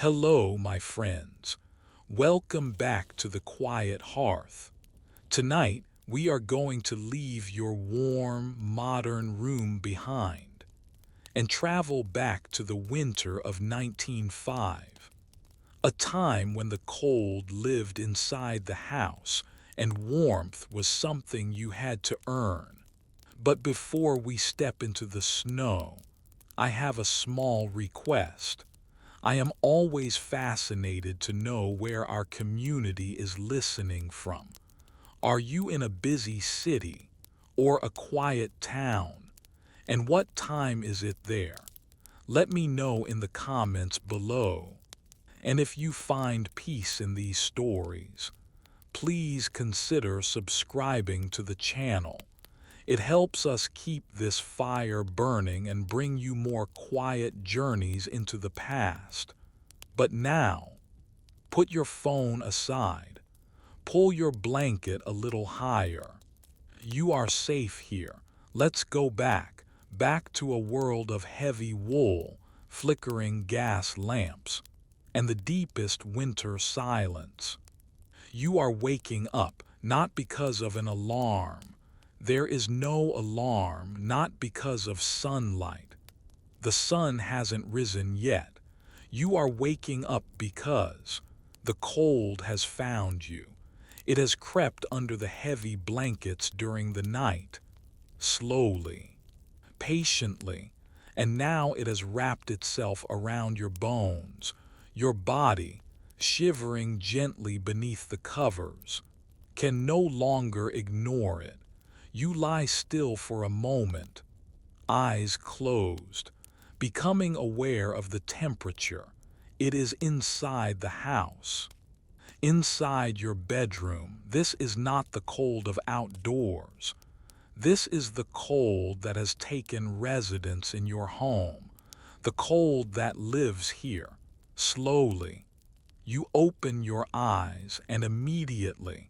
Hello, my friends. Welcome back to the quiet hearth. Tonight, we are going to leave your warm, modern room behind and travel back to the winter of 1905, a time when the cold lived inside the house and warmth was something you had to earn. But before we step into the snow, I have a small request. I am always fascinated to know where our community is listening from. Are you in a busy city or a quiet town? And what time is it there? Let me know in the comments below. And if you find peace in these stories, please consider subscribing to the channel. It helps us keep this fire burning and bring you more quiet journeys into the past. But now, put your phone aside. Pull your blanket a little higher. You are safe here. Let's go back to a world of heavy wool, flickering gas lamps, and the deepest winter silence. You are waking up not because of an alarm. There is no alarm, not because of sunlight. The sun hasn't risen yet. You are waking up because the cold has found you. It has crept under the heavy blankets during the night, slowly, patiently, and now it has wrapped itself around your bones, your body, shivering gently beneath the covers, can no longer ignore it. You lie still for a moment, eyes closed, becoming aware of the temperature. It is inside the house. Inside your bedroom. This is not the cold of outdoors. This is the cold that has taken residence in your home, the cold that lives here. Slowly, you open your eyes and immediately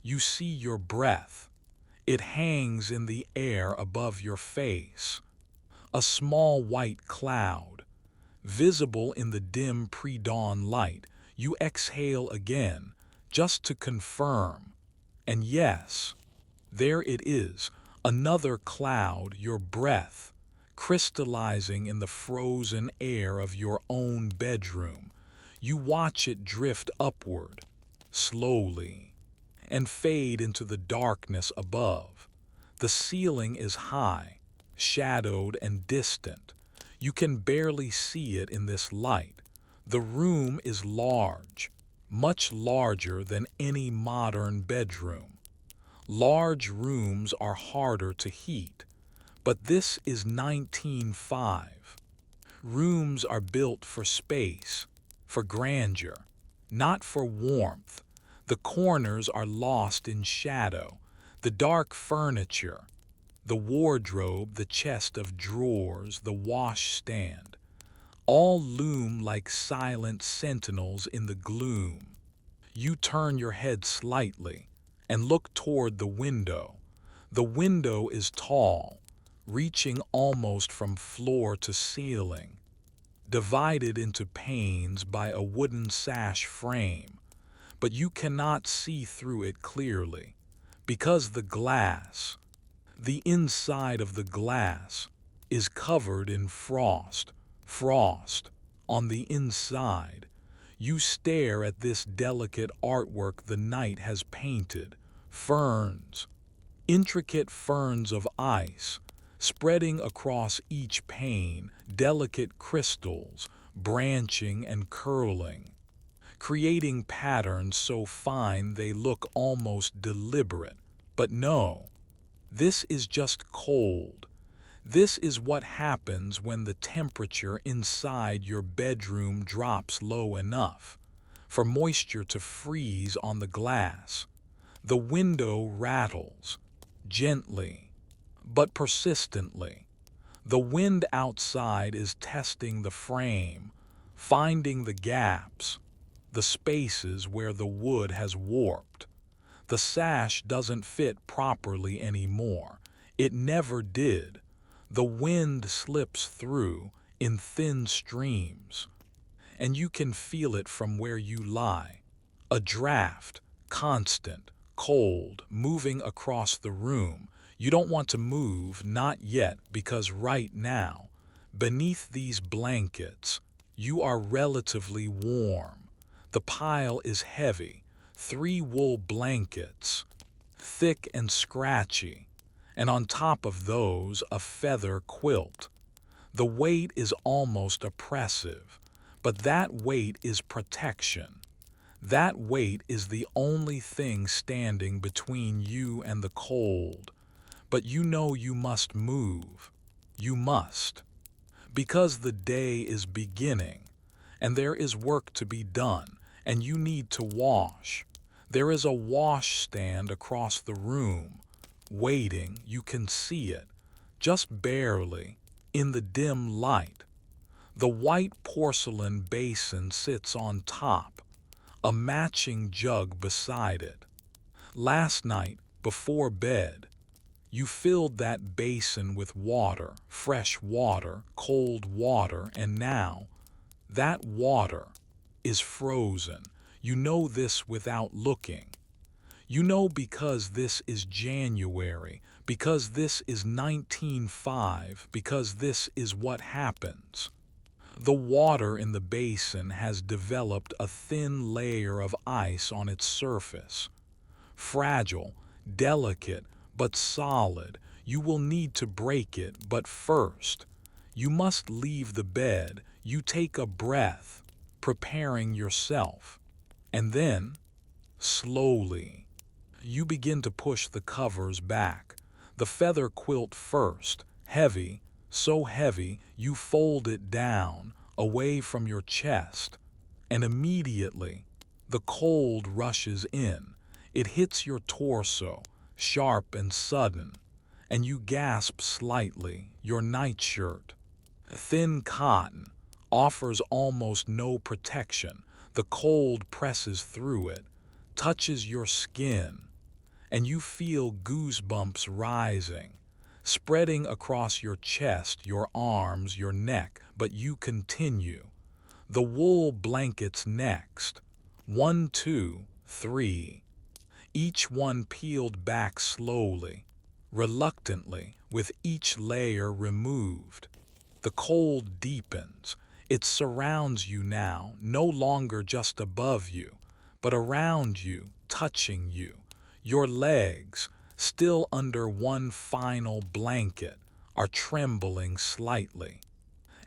you see your breath. It hangs in the air above your face. A small white cloud, visible in the dim pre-dawn light. You exhale again, just to confirm. And yes, there it is, another cloud, your breath, crystallizing in the frozen air of your own bedroom. You watch it drift upward, slowly, and fade into the darkness above. The ceiling is high, shadowed and distant. You can barely see it in this light. The room is large, much larger than any modern bedroom. Large rooms are harder to heat, but this is 1905. Rooms are built for space, for grandeur, not for warmth. The corners are lost in shadow, the dark furniture, the wardrobe, the chest of drawers, the washstand, all loom like silent sentinels in the gloom. You turn your head slightly and look toward the window. The window is tall, reaching almost from floor to ceiling, divided into panes by a wooden sash frame, but you cannot see through it clearly, because the inside of the glass, is covered in frost. Frost on the inside. You stare at this delicate artwork the night has painted. Ferns, intricate ferns of ice, spreading across each pane, delicate crystals, branching and curling, creating patterns so fine they look almost deliberate. But no, this is just cold. This is what happens when the temperature inside your bedroom drops low enough for moisture to freeze on the glass. The window rattles, gently, but persistently. The wind outside is testing the frame, finding the gaps, the spaces where the wood has warped. The sash doesn't fit properly anymore. It never did. The wind slips through in thin streams, and you can feel it from where you lie. A draft, constant, cold, moving across the room. You don't want to move, not yet, because right now, beneath these blankets, you are relatively warm. The pile is heavy, 3 wool blankets, thick and scratchy, and on top of those, a feather quilt. The weight is almost oppressive, but that weight is protection. That weight is the only thing standing between you and the cold. But you know you must move. You must. Because the day is beginning, and there is work to be done, and you need to wash. There is a wash stand across the room, waiting. You can see it, just barely, in the dim light. The white porcelain basin sits on top, a matching jug beside it. Last night, before bed, you filled that basin with water, fresh water, cold water, and now that water is frozen. You know this without looking. You know because this is January, because this is 1905, because this is what happens. The water in the basin has developed a thin layer of ice on its surface. Fragile, delicate, but solid. You will need to break it, but first, you must leave the bed. You take a breath, preparing yourself. And then, slowly, you begin to push the covers back. The feather quilt first, heavy, so heavy you fold it down, away from your chest. And immediately, the cold rushes in. It hits your torso, sharp and sudden, and you gasp slightly. Your nightshirt, thin cotton, offers almost no protection. The cold presses through it, touches your skin, and you feel goosebumps rising, spreading across your chest, your arms, your neck, but you continue. The wool blankets next. 1, 2, 3. Each one peeled back slowly, reluctantly, with each layer removed. The cold deepens. It surrounds you now, no longer just above you, but around you, touching you. Your legs, still under one final blanket, are trembling slightly.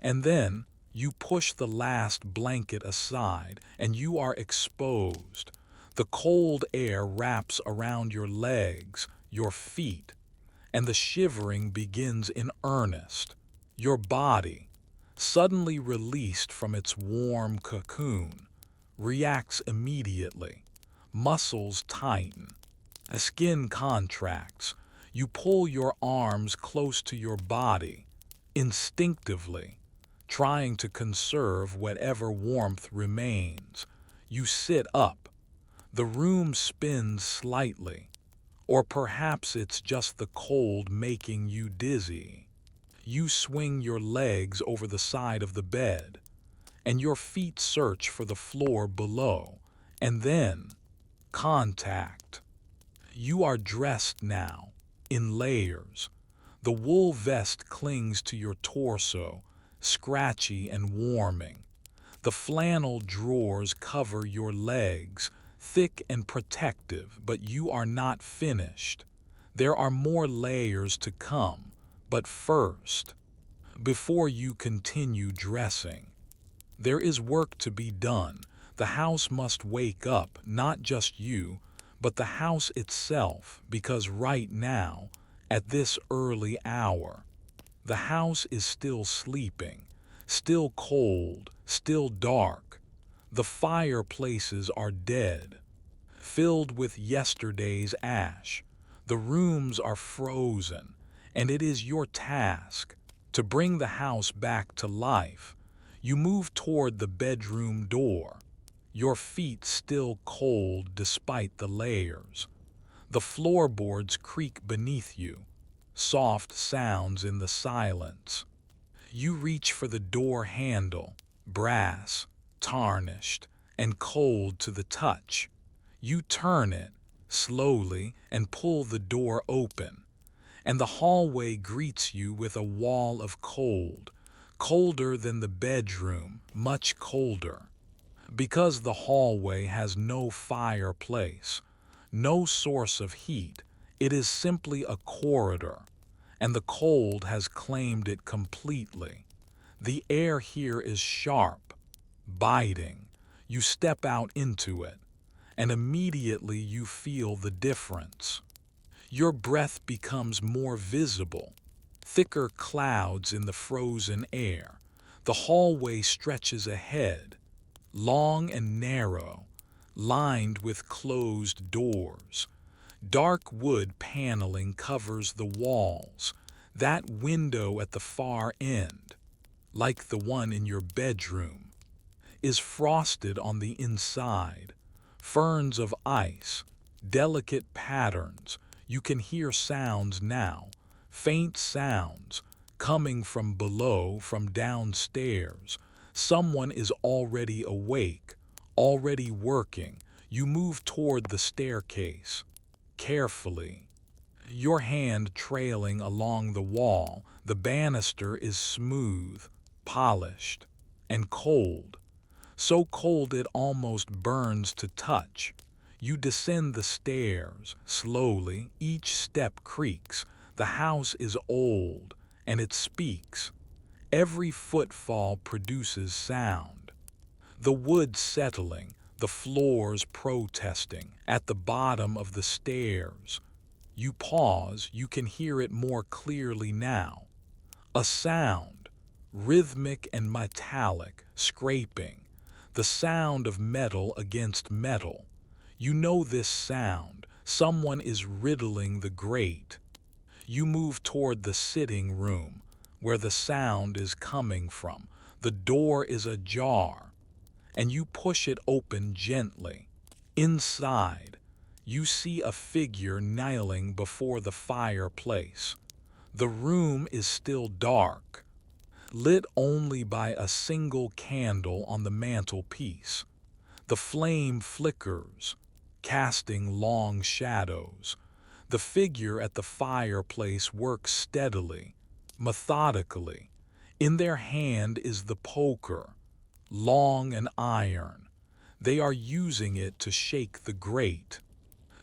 And then you push the last blanket aside, and you are exposed. The cold air wraps around your legs, your feet, and the shivering begins in earnest. Your body, suddenly released from its warm cocoon, reacts immediately. Muscles tighten. The skin contracts. You pull your arms close to your body, instinctively, trying to conserve whatever warmth remains. You sit up. The room spins slightly, or perhaps it's just the cold making you dizzy. You swing your legs over the side of the bed, and your feet search for the floor below, and then contact. You are dressed now, in layers. The wool vest clings to your torso, scratchy and warming. The flannel drawers cover your legs, thick and protective, but you are not finished. There are more layers to come, but first, before you continue dressing, there is work to be done. The house must wake up, not just you, but the house itself, because right now, at this early hour, the house is still sleeping, still cold, still dark. The fireplaces are dead, filled with yesterday's ash. The rooms are frozen, and it is your task to bring the house back to life. You move toward the bedroom door, your feet still cold despite the layers. The floorboards creak beneath you, soft sounds in the silence. You reach for the door handle, brass, tarnished, and cold to the touch. You turn it, slowly, and pull the door open, and the hallway greets you with a wall of cold, colder than the bedroom, much colder. Because the hallway has no fireplace, no source of heat, it is simply a corridor, and the cold has claimed it completely. The air here is sharp, biting. You step out into it, and immediately you feel the difference. Your breath becomes more visible, thicker clouds in the frozen air. The hallway stretches ahead, long and narrow, lined with closed doors. Dark wood paneling covers the walls. That window at the far end, like the one in your bedroom, is frosted on the inside. Ferns of ice, delicate patterns. You can hear sounds now, faint sounds, coming from below, from downstairs. Someone is already awake, already working. You move toward the staircase, carefully, your hand trailing along the wall. The banister is smooth, polished, and cold, so cold it almost burns to touch. You descend the stairs, slowly, each step creaks. The house is old, and it speaks. Every footfall produces sound. The wood settling, the floors protesting. At the bottom of the stairs, you pause. You can hear it more clearly now. A sound, rhythmic and metallic, scraping. The sound of metal against metal. You know this sound. Someone is riddling the grate. You move toward the sitting room, where the sound is coming from. The door is ajar, and you push it open gently. Inside, you see a figure kneeling before the fireplace. The room is still dark, lit only by a single candle on the mantelpiece. The flame flickers, casting long shadows. The figure at the fireplace works steadily, methodically. In their hand is the poker, long and iron. They are using it to shake the grate.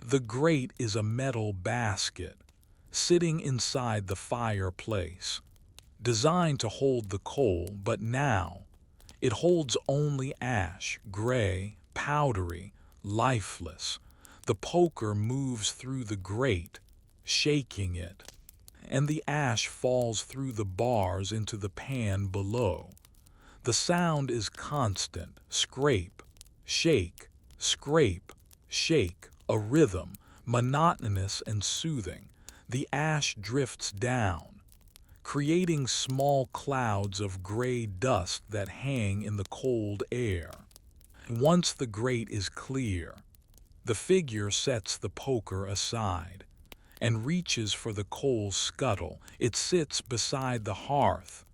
The grate is a metal basket, sitting inside the fireplace, designed to hold the coal, but now it holds only ash, gray, powdery, lifeless. The poker moves through the grate, shaking it, and the ash falls through the bars into the pan below. The sound is constant, scrape, shake, scrape, shake, a rhythm, monotonous and soothing. The ash drifts down, creating small clouds of gray dust that hang in the cold air. Once the grate is clear, the figure sets the poker aside and reaches for the coal scuttle. It sits beside the hearth,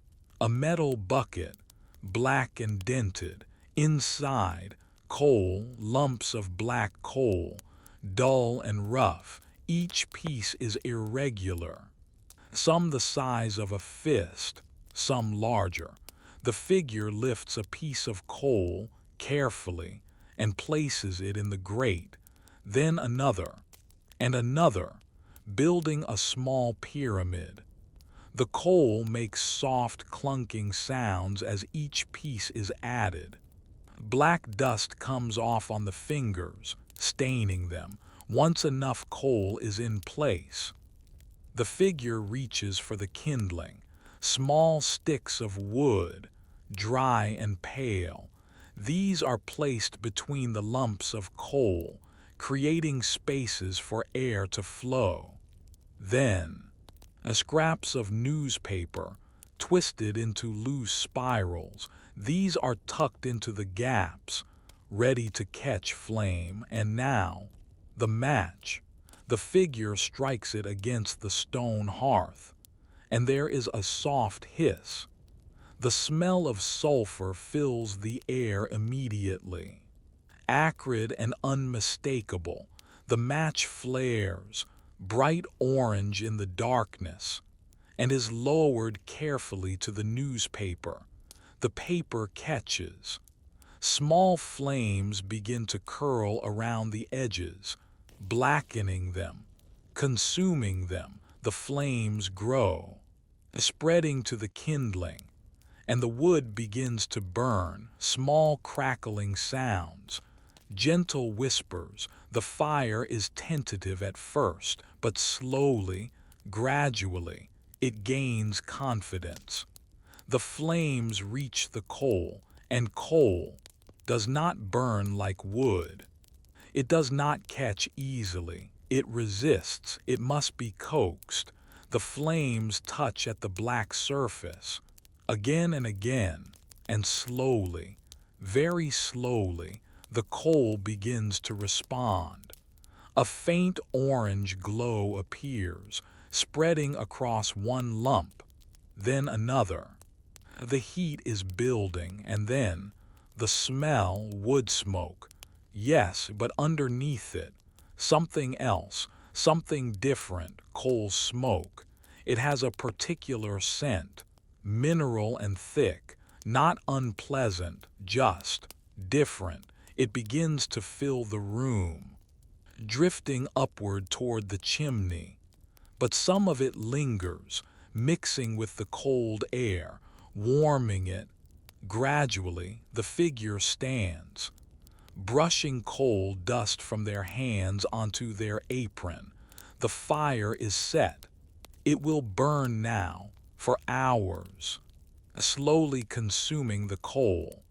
a metal bucket, black and dented. Inside, coal, lumps of black coal, dull and rough. Each piece is irregular, some the size of a fist, some larger. The figure lifts a piece of coal carefully and places it in the grate, then another, and another, building a small pyramid. The coal makes soft clunking sounds as each piece is added. Black dust comes off on the fingers, staining them. Once enough coal is in place, the figure reaches for the kindling. Small sticks of wood, dry and pale. These are placed between the lumps of coal, creating spaces for air to flow. Then, scraps of newspaper, twisted into loose spirals. These are tucked into the gaps, ready to catch flame. And now, the match. The figure strikes it against the stone hearth, and there is a soft hiss. The smell of sulfur fills the air immediately. Acrid and unmistakable, the match flares, bright orange in the darkness, and is lowered carefully to the newspaper. The paper catches. Small flames begin to curl around the edges, blackening them, consuming them. The flames grow, spreading to the kindling, and the wood begins to burn. Small crackling sounds, gentle whispers. The fire is tentative at first, but slowly, gradually, it gains confidence. The flames reach the coal, and coal does not burn like wood. It does not catch easily. It resists. It must be coaxed. The flames touch at the black surface, again and again, and slowly, very slowly, the coal begins to respond. A faint orange glow appears, spreading across one lump, then another. The heat is building, and then the smell, wood smoke. Yes, but underneath it, something else, something different, coal smoke. It has a particular scent, mineral and thick, not unpleasant, just different. It begins to fill the room, drifting upward toward the chimney. But some of it lingers, mixing with the cold air, warming it. Gradually, the figure stands, brushing coal dust from their hands onto their apron. The fire is set. It will burn now, for hours, slowly consuming the coal,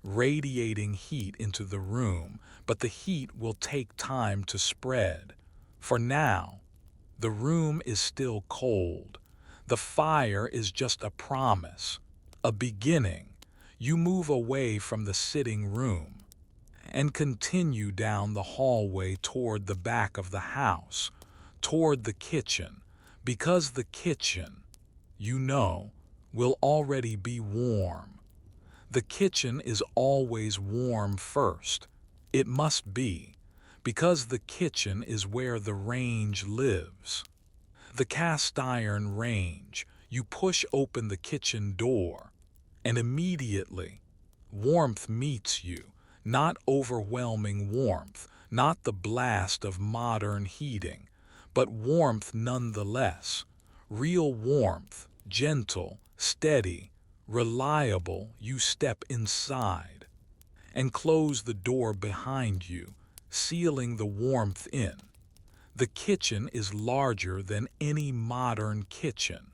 radiating heat into the room, but the heat will take time to spread. For now, the room is still cold. The fire is just a promise, a beginning. You move away from the sitting room and continue down the hallway toward the back of the house, toward the kitchen, because the kitchen, you know, will already be warm. The kitchen is always warm first. It must be, because the kitchen is where the range lives. The cast iron range. You push open the kitchen door, and immediately, warmth meets you. Not overwhelming warmth, not the blast of modern heating, but warmth nonetheless. Real warmth, gentle, steady, reliable. You step inside and close the door behind you, sealing the warmth in. The kitchen is larger than any modern kitchen.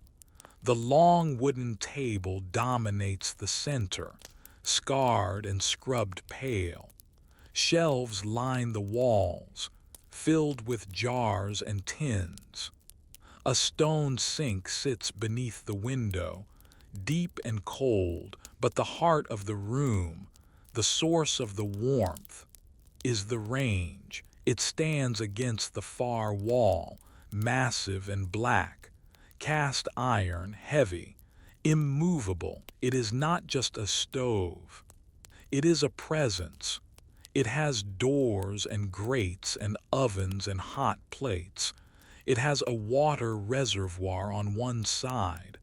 The long wooden table dominates the center, scarred and scrubbed pale. Shelves line the walls, filled with jars and tins. A stone sink sits beneath the window, deep and cold, but the heart of the room, the source of the warmth, is the range. It stands against the far wall, massive and black, cast iron, heavy, immovable. It is not just a stove. It is a presence. It has doors and grates and ovens and hot plates. It has a water reservoir on one side,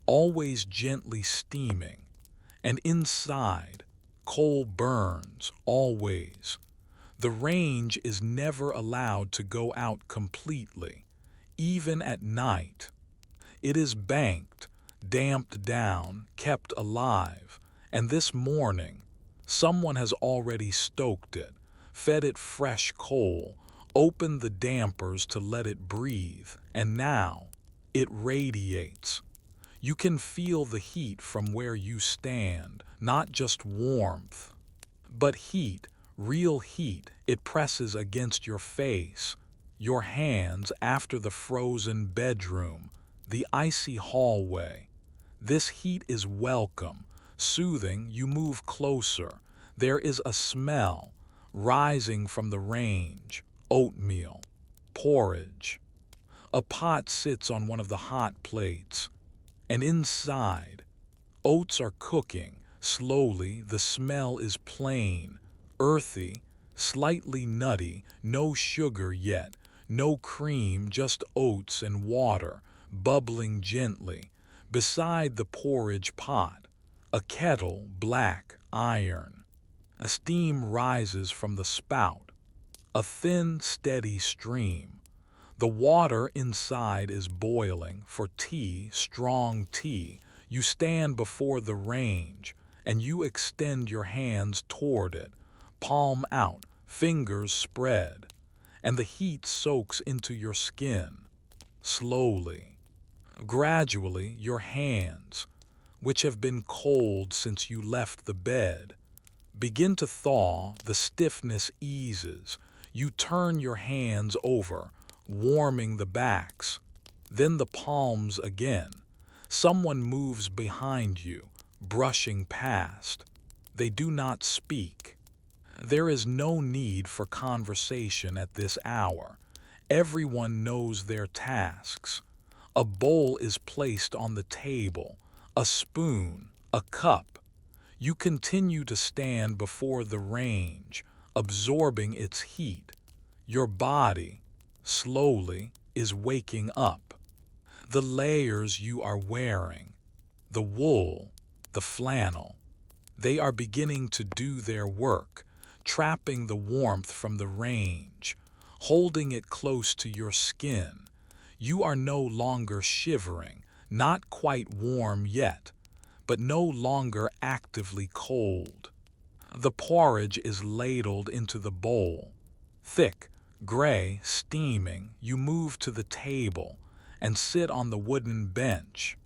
always gently steaming, and inside, coal burns, always. The range is never allowed to go out completely, even at night. It is banked, damped down, kept alive, and this morning, someone has already stoked it, fed it fresh coal, opened the dampers to let it breathe, and now it radiates. You can feel the heat from where you stand, not just warmth, but heat, real heat. It presses against your face, your hands, after the frozen bedroom, the icy hallway. This heat is welcome, soothing. You move closer. There is a smell rising from the range, oatmeal, porridge. A pot sits on one of the hot plates, and inside, Oats are cooking. Slowly, the smell is plain, earthy, slightly nutty, no sugar yet, no cream, just oats and water, bubbling gently. Beside the porridge pot, a kettle, black iron. A steam rises from the spout, a thin, steady stream. The water inside is boiling for tea, strong tea. You stand before the range, and you extend your hands toward it, palm out, fingers spread, and the heat soaks into your skin. Slowly, gradually, your hands, which have been cold since you left the bed, begin to thaw. The stiffness eases. You turn your hands over, warming the backs, then the palms again. Someone moves behind you, brushing past. They do not speak. There is no need for conversation at this hour. Everyone knows their tasks. A bowl is placed on the table, a spoon, a cup. You continue to stand before the range, absorbing its heat. Your body, slowly, is waking up. The layers you are wearing, the wool, the flannel, they are beginning to do their work, trapping the warmth from the range, holding it close to your skin. You are no longer shivering, not quite warm yet, but no longer actively cold. The porridge is ladled into the bowl. Thick, gray, steaming, you move to the table and sit on the wooden bench.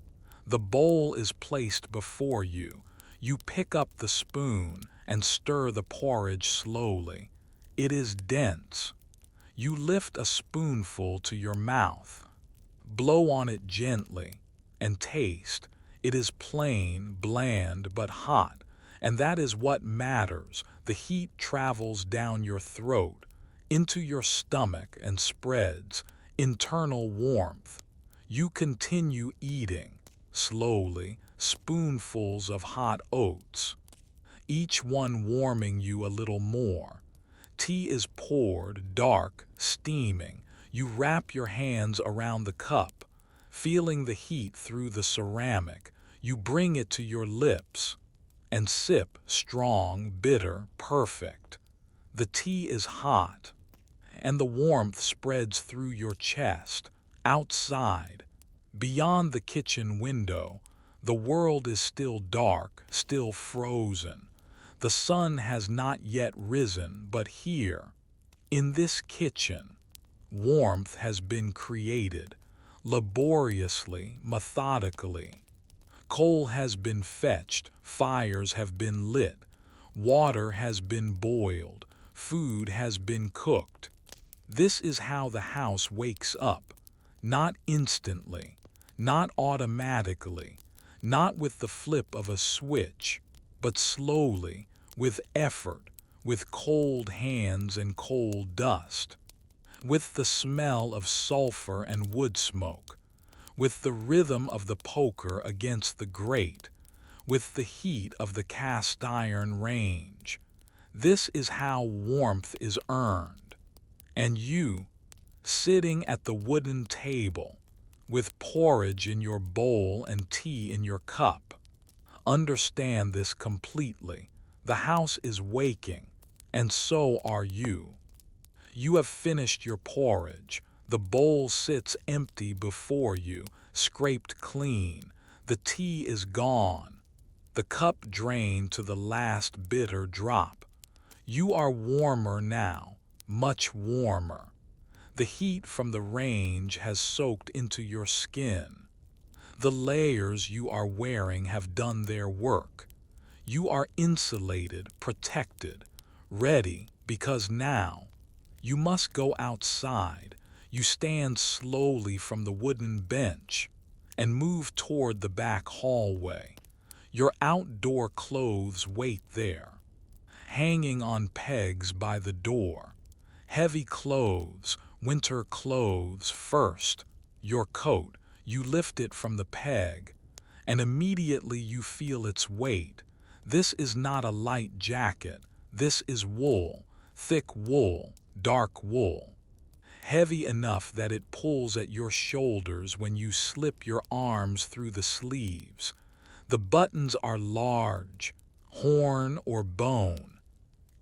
The bowl is placed before you. You pick up the spoon and stir the porridge slowly. It is dense. You lift a spoonful to your mouth. Blow on it gently and taste. It is plain, bland, but hot, and that is what matters. The heat travels down your throat, into your stomach and spreads, internal warmth. You continue eating, slowly, spoonfuls of hot oats, each one warming you a little more. Tea is poured, dark, steaming. You wrap your hands around the cup, feeling the heat through the ceramic. You bring it to your lips and sip, strong, bitter, perfect. The tea is hot, and the warmth spreads through your chest. Outside, beyond the kitchen window, the world is still dark, still frozen. The sun has not yet risen, but here, in this kitchen, warmth has been created, laboriously, methodically. Coal has been fetched, fires have been lit, water has been boiled, food has been cooked. This is how the house wakes up, not instantly, not automatically, not with the flip of a switch, but slowly, with effort, with cold hands and coal dust, with the smell of sulfur and wood smoke, with the rhythm of the poker against the grate, with the heat of the cast iron range. This is how warmth is earned. And you, sitting at the wooden table, with porridge in your bowl and tea in your cup, understand this completely. The house is waking, and so are you. You have finished your porridge. The bowl sits empty before you, scraped clean. The tea is gone. The cup drained to the last bitter drop. You are warmer now, much warmer. The heat from the range has soaked into your skin. The layers you are wearing have done their work. You are insulated, protected, ready, because now you must go outside. You stand slowly from the wooden bench and move toward the back hallway. Your outdoor clothes wait there, hanging on pegs by the door. Heavy clothes, winter clothes first. Your coat, you lift it from the peg, and immediately you feel its weight. This is not a light jacket. This is wool, thick wool, dark wool. Heavy enough that it pulls at your shoulders when you slip your arms through the sleeves. The buttons are large, horn or bone,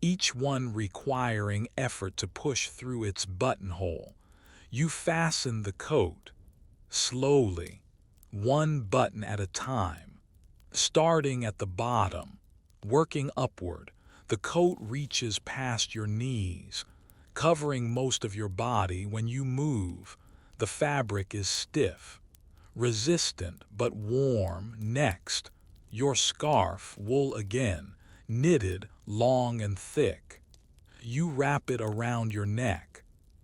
each one requiring effort to push through its buttonhole. You fasten the coat, slowly, one button at a time, starting at the bottom, working upward. The coat reaches past your knees, covering most of your body. When you move, the fabric is stiff, resistant but warm. Next, your scarf, wool again, knitted, long and thick. You wrap it around your neck,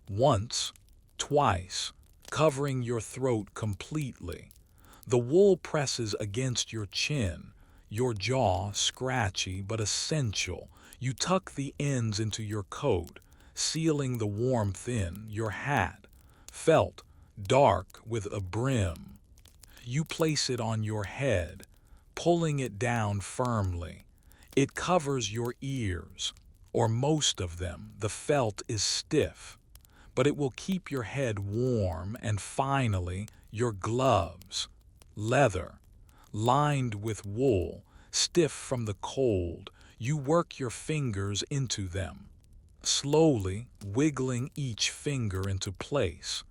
once, twice, covering your throat completely. The wool presses against your chin, your jaw scratchy but essential. You tuck the ends into your coat, sealing the warmth in. Your hat, felt, dark with a brim. You place it on your head, pulling it down firmly. It covers your ears, or most of them. The felt is stiff, but it will keep your head warm. And finally, your gloves, leather, lined with wool, stiff from the cold. You work your fingers into them, slowly wiggling each finger into place.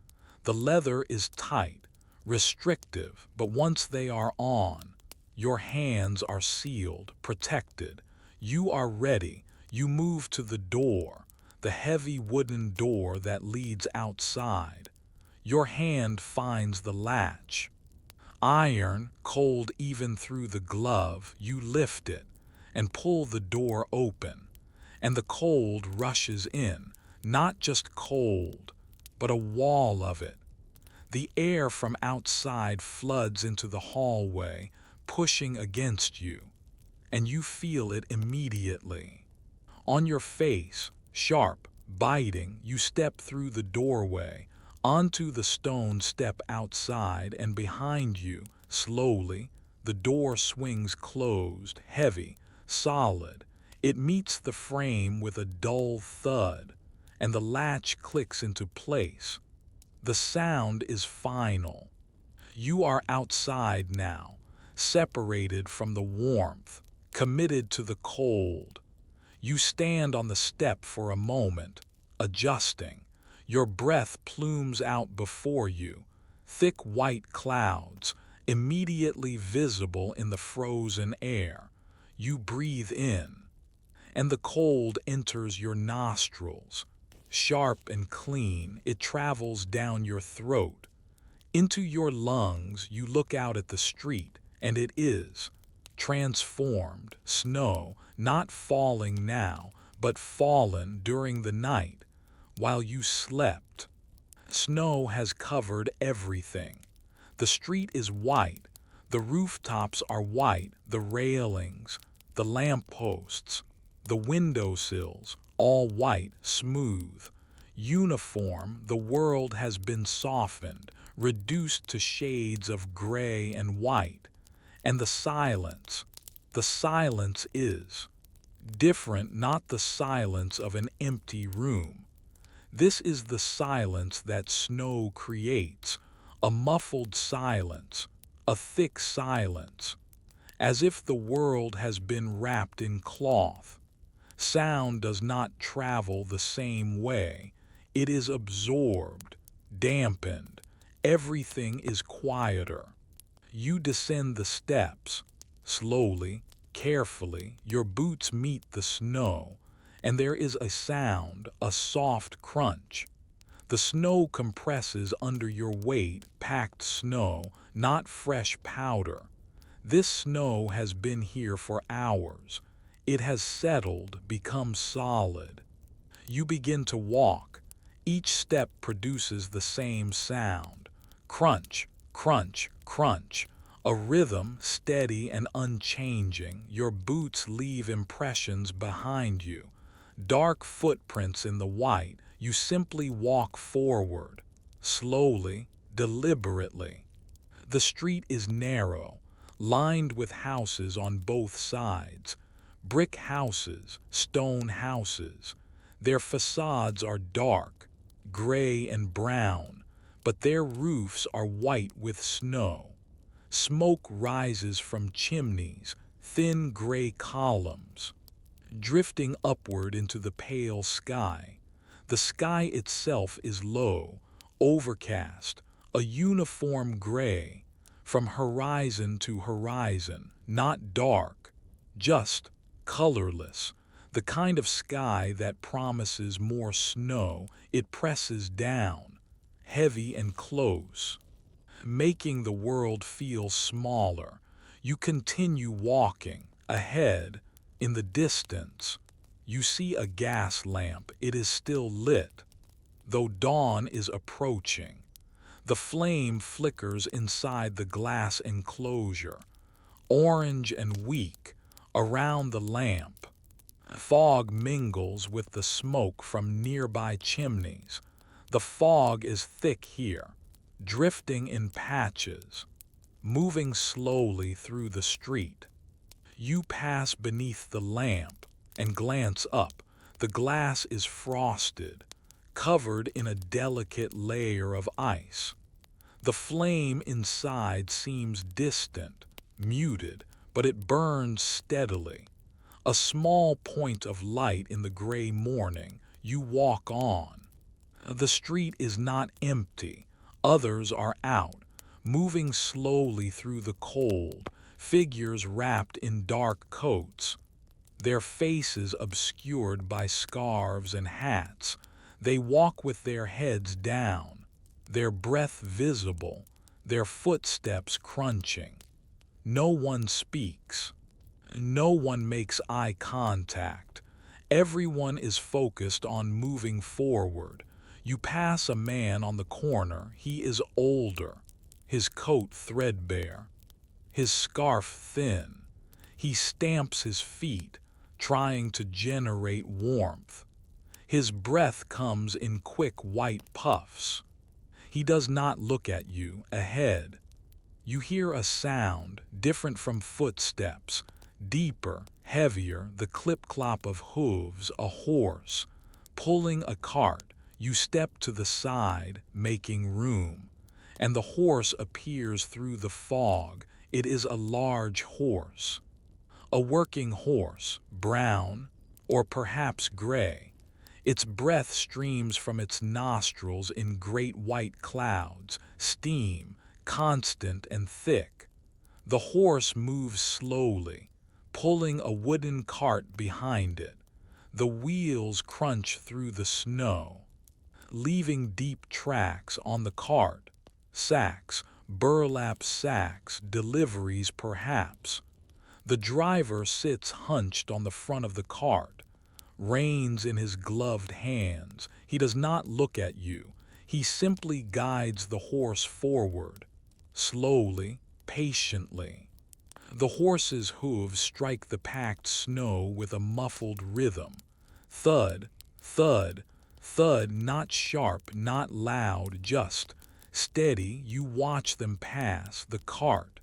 The leather is tight, restrictive, but once they are on, your hands are sealed, protected. You are ready. You move to the door, the heavy wooden door that leads outside. Your hand finds the latch. Iron, cold even through the glove. You lift it and pull the door open, and the cold rushes in. Not just cold, but a wall of it. The air from outside floods into the hallway, pushing against you, and you feel it immediately. On your face, sharp, biting, you step through the doorway, onto the stone step outside, and behind you, slowly, the door swings closed, heavy, solid. It meets the frame with a dull thud, and the latch clicks into place. The sound is final. You are outside now, separated from the warmth, committed to the cold. You stand on the step for a moment, adjusting. Your breath plumes out before you, thick white clouds, immediately visible in the frozen air. You breathe in, and the cold enters your nostrils. Sharp and clean, it travels down your throat, into your lungs. You look out at the street, and it is transformed. Snow, not falling now, but fallen during the night, while you slept. Snow has covered everything. The street is white, the rooftops are white, the railings, the lampposts, the windowsills, all white, smooth, uniform. The world has been softened, reduced to shades of gray and white. And the silence is different, not the silence of an empty room. This is the silence that snow creates, a muffled silence, a thick silence, as if the world has been wrapped in cloth. Sound does not travel the same way. It is absorbed, dampened. Everything is quieter. You descend the steps, slowly, carefully. Your boots meet the snow, and there is a sound, a soft crunch. The snow compresses under your weight, packed snow, not fresh powder. This snow has been here for hours. It has settled, become solid. You begin to walk. Each step produces the same sound. Crunch, crunch, crunch. A rhythm, steady and unchanging. Your boots leave impressions behind you. Dark footprints in the white. You simply walk forward, slowly, deliberately. The street is narrow, lined with houses on both sides. Brick houses, stone houses. Their facades are dark, gray and brown, but their roofs are white with snow. Smoke rises from chimneys, thin gray columns, drifting upward into the pale sky. The sky itself is low, overcast, a uniform gray, from horizon to horizon, not dark, just colorless. The kind of sky that promises more snow. It presses down, heavy and close, making the world feel smaller. You continue walking. Ahead, in the distance, you see a gas lamp. It is still lit, though dawn is approaching. The flame flickers inside the glass enclosure, orange and weak, around the lamp. Fog mingles with the smoke from nearby chimneys. The fog is thick here, drifting in patches, moving slowly through the street. You pass beneath the lamp and glance up. The glass is frosted, covered in a delicate layer of ice. The flame inside seems distant, muted, but it burns steadily. A small point of light in the gray morning. You walk on. The street is not empty. Others are out, moving slowly through the cold, figures wrapped in dark coats, their faces obscured by scarves and hats. They walk with their heads down, their breath visible, their footsteps crunching. No one speaks. No one makes eye contact. Everyone is focused on moving forward. You pass a man on the corner. He is older, his coat threadbare, his scarf thin. He stamps his feet, trying to generate warmth. His breath comes in quick white puffs. He does not look at you. Ahead, you hear a sound different from footsteps, deeper, heavier, the clip-clop of hooves, a horse pulling a cart. You step to the side, making room, and the horse appears through the fog. It is a large horse, a working horse, brown or perhaps gray. Its breath streams from its nostrils in great white clouds, steam, constant and thick. The horse moves slowly, pulling a wooden cart behind it. The wheels crunch through the snow, leaving deep tracks on the cart. Sacks, burlap sacks, deliveries perhaps. The driver sits hunched on the front of the cart, reins in his gloved hands. He does not look at you. He simply guides the horse forward, slowly, patiently. The horse's hooves strike the packed snow with a muffled rhythm. Thud, thud, thud, not sharp, not loud, just steady. You watch them pass, the cart,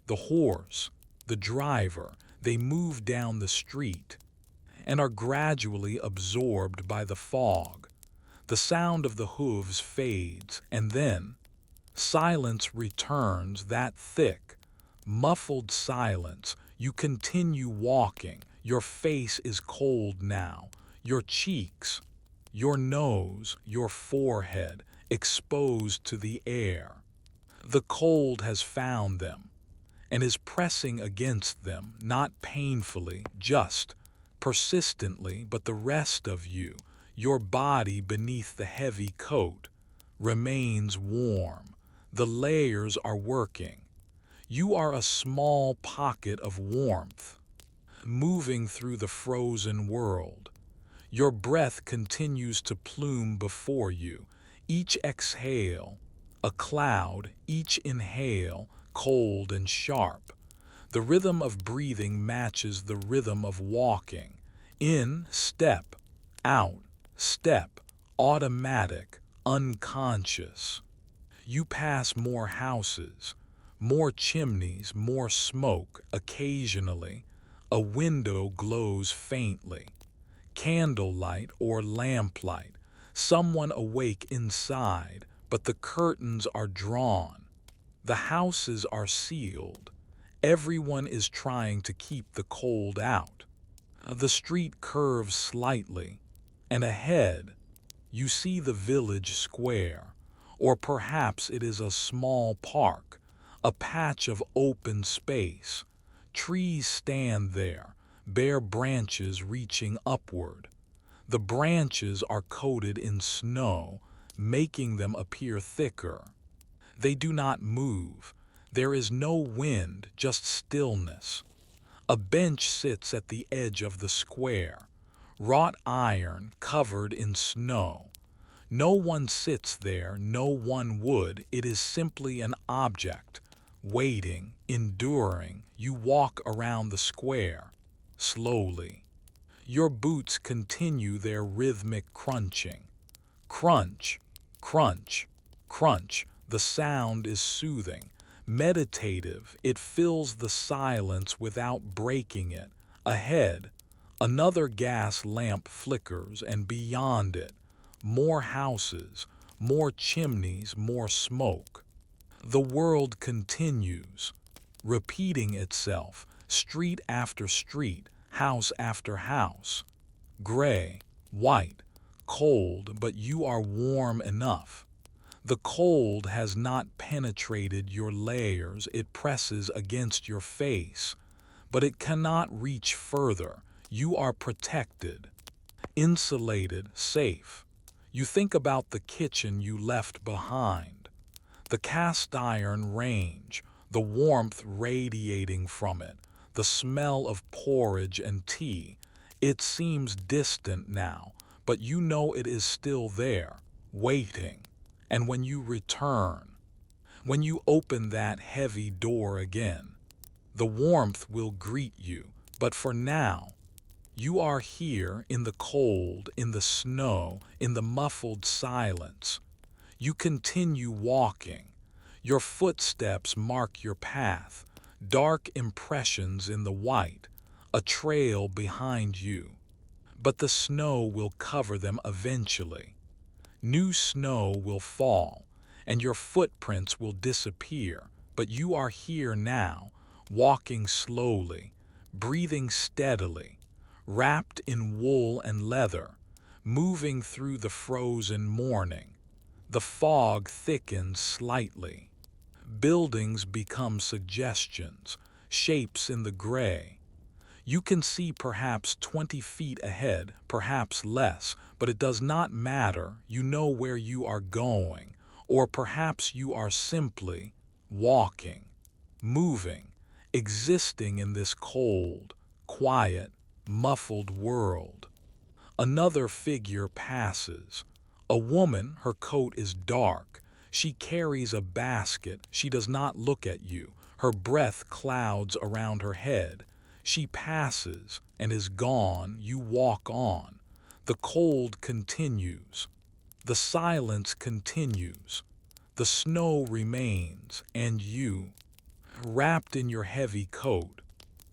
the horse, the driver. They move down the street and are gradually absorbed by the fog. The sound of the hooves fades, and then silence returns, that thick, muffled silence. You continue walking. Your face is cold now. Your cheeks, your nose, your forehead exposed to the air. The cold has found them and is pressing against them, not painfully, just persistently, but the rest of you, your body beneath the heavy coat, remains warm. The layers are working. You are a small pocket of warmth, moving through the frozen world. Your breath continues to plume before you. Each exhale, a cloud, each inhale, cold and sharp. The rhythm of breathing matches the rhythm of walking. In, step, out, step, automatic, unconscious. You pass more houses, More chimneys, more smoke. Occasionally, a window glows faintly. Candlelight or lamplight. Someone awake inside, but the curtains are drawn. The houses are sealed. Everyone is trying to keep the cold out. The street curves slightly, and ahead you see the village square, or perhaps it is a small park, a patch of open space. Trees stand there, bare branches reaching upward. The branches are coated in snow, making them appear thicker. They do not move. There is no wind, just stillness. A bench sits at the edge of the square, wrought iron covered in snow. No one sits there, no one would. It is simply an object, waiting, enduring. You walk around the square, slowly. Your boots continue their rhythmic crunching. Crunch, crunch, crunch. The sound is soothing, meditative. It fills the silence without breaking it. Ahead, another gas lamp flickers, and beyond it, more houses, more chimneys, more smoke. The world continues, repeating itself, street after street, house after house. Gray, white, cold, but you are warm enough. The cold has not penetrated your layers. It presses against your face, but it cannot reach further. You are protected, insulated, safe. You think about the kitchen you left behind, the cast iron range, the warmth radiating from it, the smell of porridge and tea. It seems distant now, but you know it is still there, waiting. And when you return, when you open that heavy door again, the warmth will greet you. But for now, you are here in the cold, in the snow, in the muffled silence. You continue walking. Your footsteps mark your path, dark impressions in the white, a trail behind you. But the snow will cover them eventually. New snow will fall, and your footprints will disappear, but you are here now, walking slowly, breathing steadily, wrapped in wool and leather, moving through the frozen morning. The fog thickens slightly. Buildings become suggestions, shapes in the gray. You can see perhaps 20 feet ahead, perhaps less, but it does not matter. You know where you are going, or perhaps you are simply walking, moving, existing in this cold, quiet, muffled world. Another figure passes. A woman, her coat is dark. She carries a basket. She does not look at you. Her breath clouds around her head. She passes and is gone. You walk on. The cold continues. The silence continues. The snow remains, and you, wrapped in your heavy coat,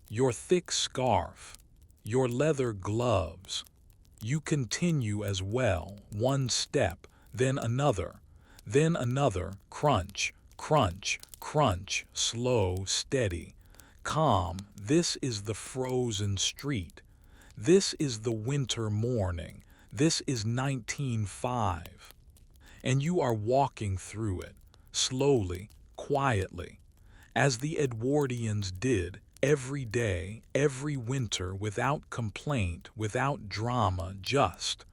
your thick scarf, your leather gloves, you continue as well, one step, then another, crunch, crunch, crunch, slow, steady. Calm. This is the frozen street. This is the winter morning. This is 1905. And you are walking through it, slowly, quietly, as the Edwardians did every day, every winter, without complaint, without drama, just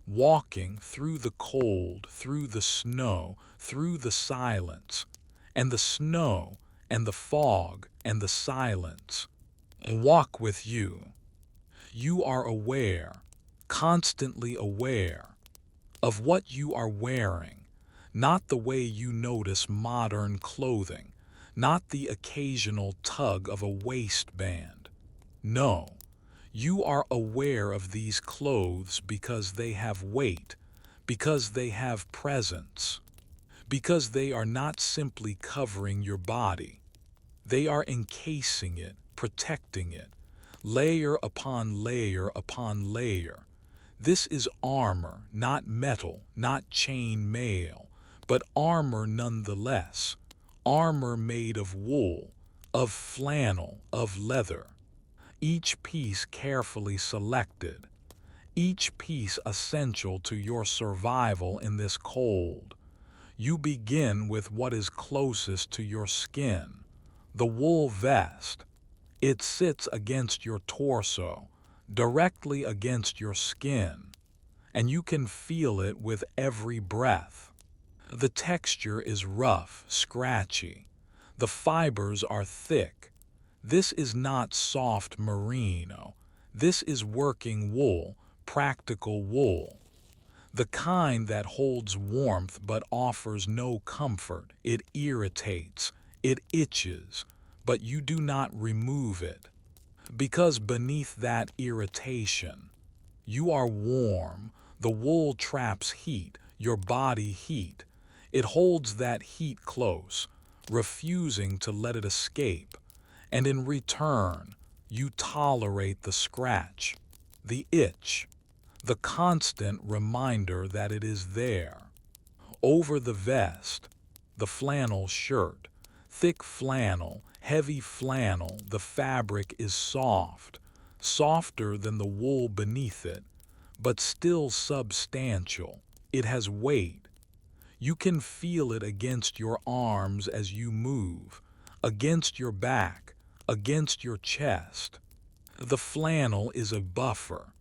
walking through the cold, through the snow, through the silence, and the snow, and the fog, and the silence walk with you. You are aware, constantly aware, of what you are wearing, not the way you notice modern clothing, not the occasional tug of a waistband. No, you are aware of these clothes because they have weight, because they have presence, because they are not simply covering your body. They are encasing it, protecting it, layer upon layer upon layer. This is armor, not metal, not chain mail, but armor nonetheless. Armor made of wool, of flannel, of leather. Each piece carefully selected. Each piece essential to your survival in this cold. You begin with what is closest to your skin, the wool vest. It sits against your torso, directly against your skin, and you can feel it with every breath. The texture is rough, scratchy. The fibers are thick. This is not soft merino. This is working wool, practical wool. The kind that holds warmth but offers no comfort. It irritates, it itches, but you do not remove it. Because beneath that irritation, you are warm. The wool traps heat, your body heat. It holds that heat close, refusing to let it escape. And in return, you tolerate the scratch, the itch, the constant reminder that it is there. Over the vest, the flannel shirt, thick flannel, heavy flannel, the fabric is soft, softer than the wool beneath it, but still substantial. It has weight. You can feel it against your arms as you move, against your back, against your chest. The flannel is a buffer,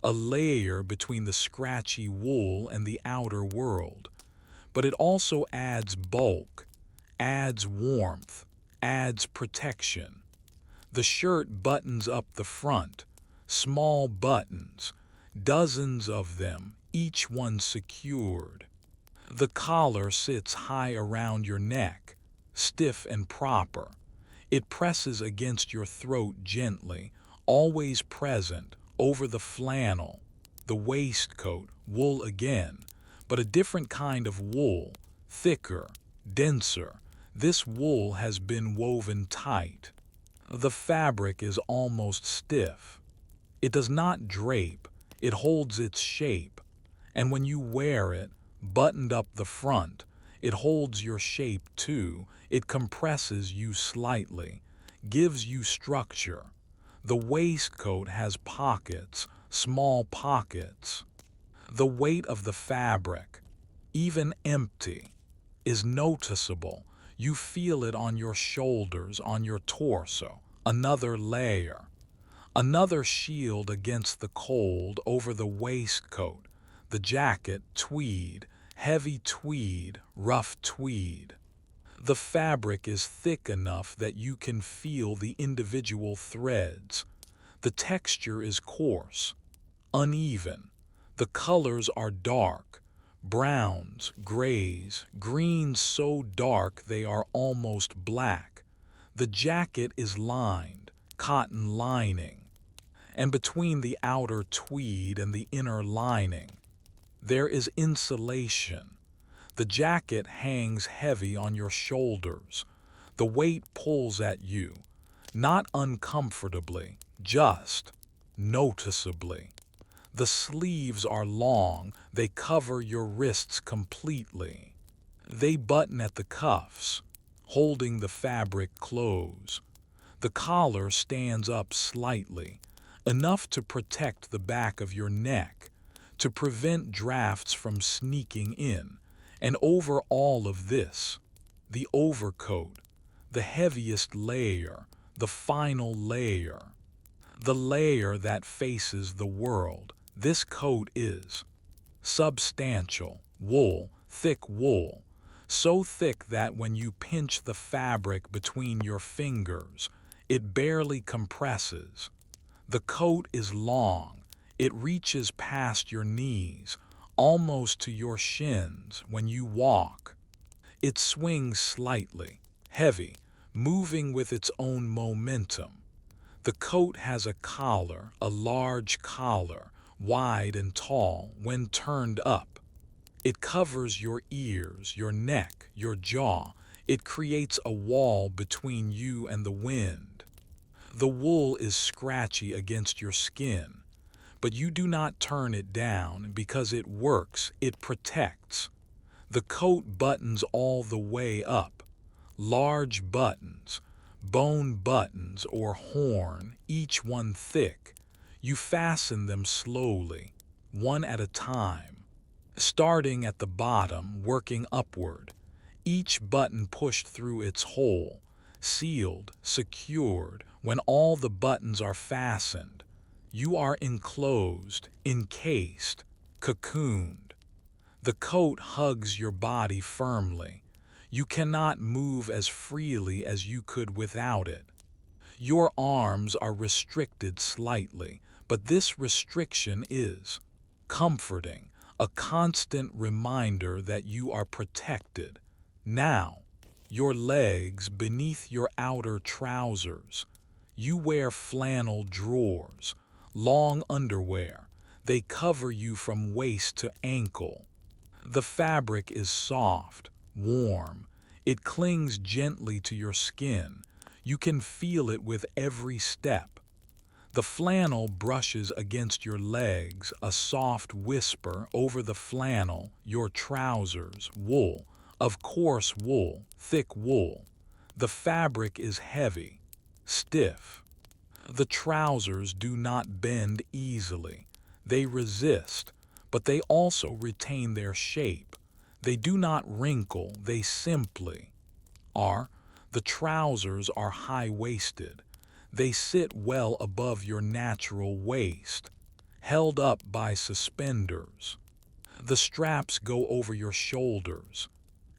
a layer between the scratchy wool and the outer world, but it also adds bulk, adds warmth, adds protection. The shirt buttons up the front, small buttons, dozens of them, each one secured. The collar sits high around your neck, stiff and proper. It presses against your throat gently, always present, over the flannel. The waistcoat, wool again, but a different kind of wool, thicker, denser. This wool has been woven tight. The fabric is almost stiff. It does not drape, it holds its shape. And when you wear it, buttoned up the front, it holds your shape too. It compresses you slightly, gives you structure. The waistcoat has pockets, small pockets. The weight of the fabric, even empty, is noticeable. You feel it on your shoulders, on your torso. Another layer. Another shield against the cold over the waistcoat. The jacket, tweed, heavy tweed, rough tweed. The fabric is thick enough that you can feel the individual threads. The texture is coarse, uneven. The colors are dark, browns, grays, greens so dark they are almost black. The jacket is lined, cotton lining. And between the outer tweed and the inner lining, there is insulation. The jacket hangs heavy on your shoulders. The weight pulls at you, not uncomfortably, just noticeably. The sleeves are long, they cover your wrists completely. They button at the cuffs, holding the fabric close. The collar stands up slightly, enough to protect the back of your neck, to prevent drafts from sneaking in. And over all of this, the overcoat, the heaviest layer, the final layer, the layer that faces the world. This coat is substantial, wool, thick wool, so thick that when you pinch the fabric between your fingers, it barely compresses. The coat is long, it reaches past your knees, almost to your shins when you walk. It swings slightly, heavy, moving with its own momentum. The coat has a collar, a large collar, wide and tall when turned up. It covers your ears, your neck, your jaw. It creates a wall between you and the wind. The wool is scratchy against your skin, but you do not turn it down because it works, it protects. The coat buttons all the way up, large buttons, bone buttons or horn, each one thick. You fasten them slowly, one at a time, starting at the bottom, working upward, each button pushed through its hole, sealed, secured. When all the buttons are fastened, you are enclosed, encased, cocooned. The coat hugs your body firmly. You cannot move as freely as you could without it. Your arms are restricted slightly, but this restriction is comforting, a constant reminder that you are protected. Now, your legs beneath your outer trousers. You wear flannel drawers, long underwear. They cover you from waist to ankle. The fabric is soft, warm. It clings gently to your skin. You can feel it with every step. The flannel brushes against your legs, a soft whisper over the flannel, your trousers, wool, of course wool, thick wool. The fabric is heavy, stiff. The trousers do not bend easily. They resist, but they also retain their shape. They do not wrinkle, they simply are. The trousers are high-waisted. They sit well above your natural waist, held up by suspenders. The straps go over your shoulders,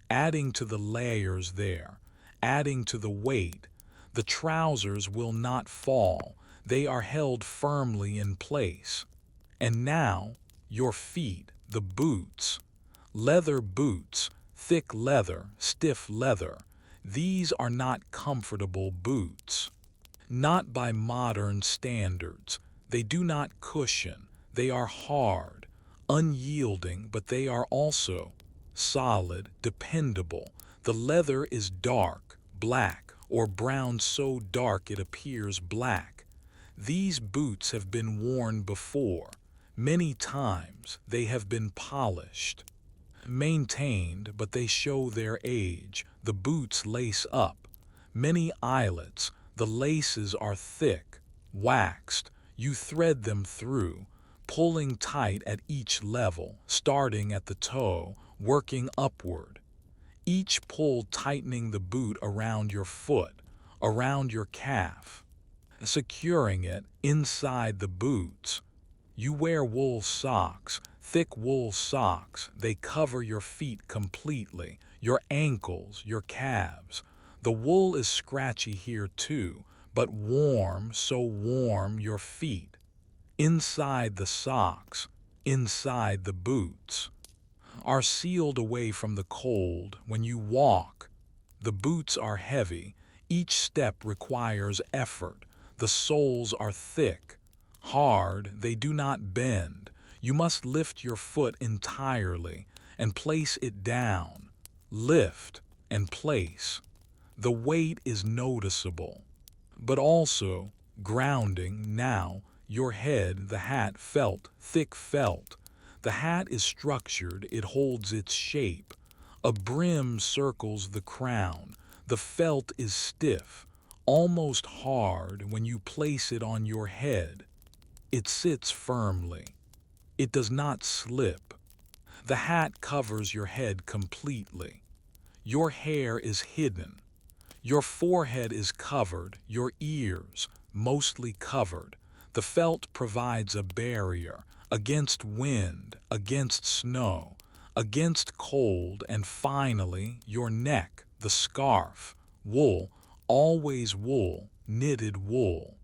adding to the layers there, adding to the weight. The trousers will not fall. They are held firmly in place. And now, your feet, the boots. Leather boots, thick leather, stiff leather. These are not comfortable boots. Not by modern standards. They do not cushion. They are hard, unyielding, but they are also solid, dependable. The leather is dark, black, or brown so dark it appears black. These boots have been worn before. Many times they have been polished, maintained, but they show their age. The boots lace up. Many eyelets. The laces are thick, waxed. You thread them through, pulling tight at each level, starting at the toe, working upward. Each pull tightening the boot around your foot, around your calf, securing it inside the boots. You wear wool socks, thick wool socks. They cover your feet completely, your ankles, your calves. The wool is scratchy here too, but warm, so warm your feet. Inside the socks, inside the boots, are sealed away from the cold when you walk. The boots are heavy. Each step requires effort. The soles are thick, hard. They do not bend. You must lift your foot entirely and place it down. Lift and place. The weight is noticeable, but also grounding. Now, your head, the hat, felt, thick felt. The hat is structured, it holds its shape. A brim circles the crown. The felt is stiff, almost hard when you place it on your head. It sits firmly. It does not slip. The hat covers your head completely. Your hair is hidden. Your forehead is covered, your ears mostly covered. The felt provides a barrier against wind, against snow, against cold, and finally your neck, the scarf, wool, always wool, knitted wool,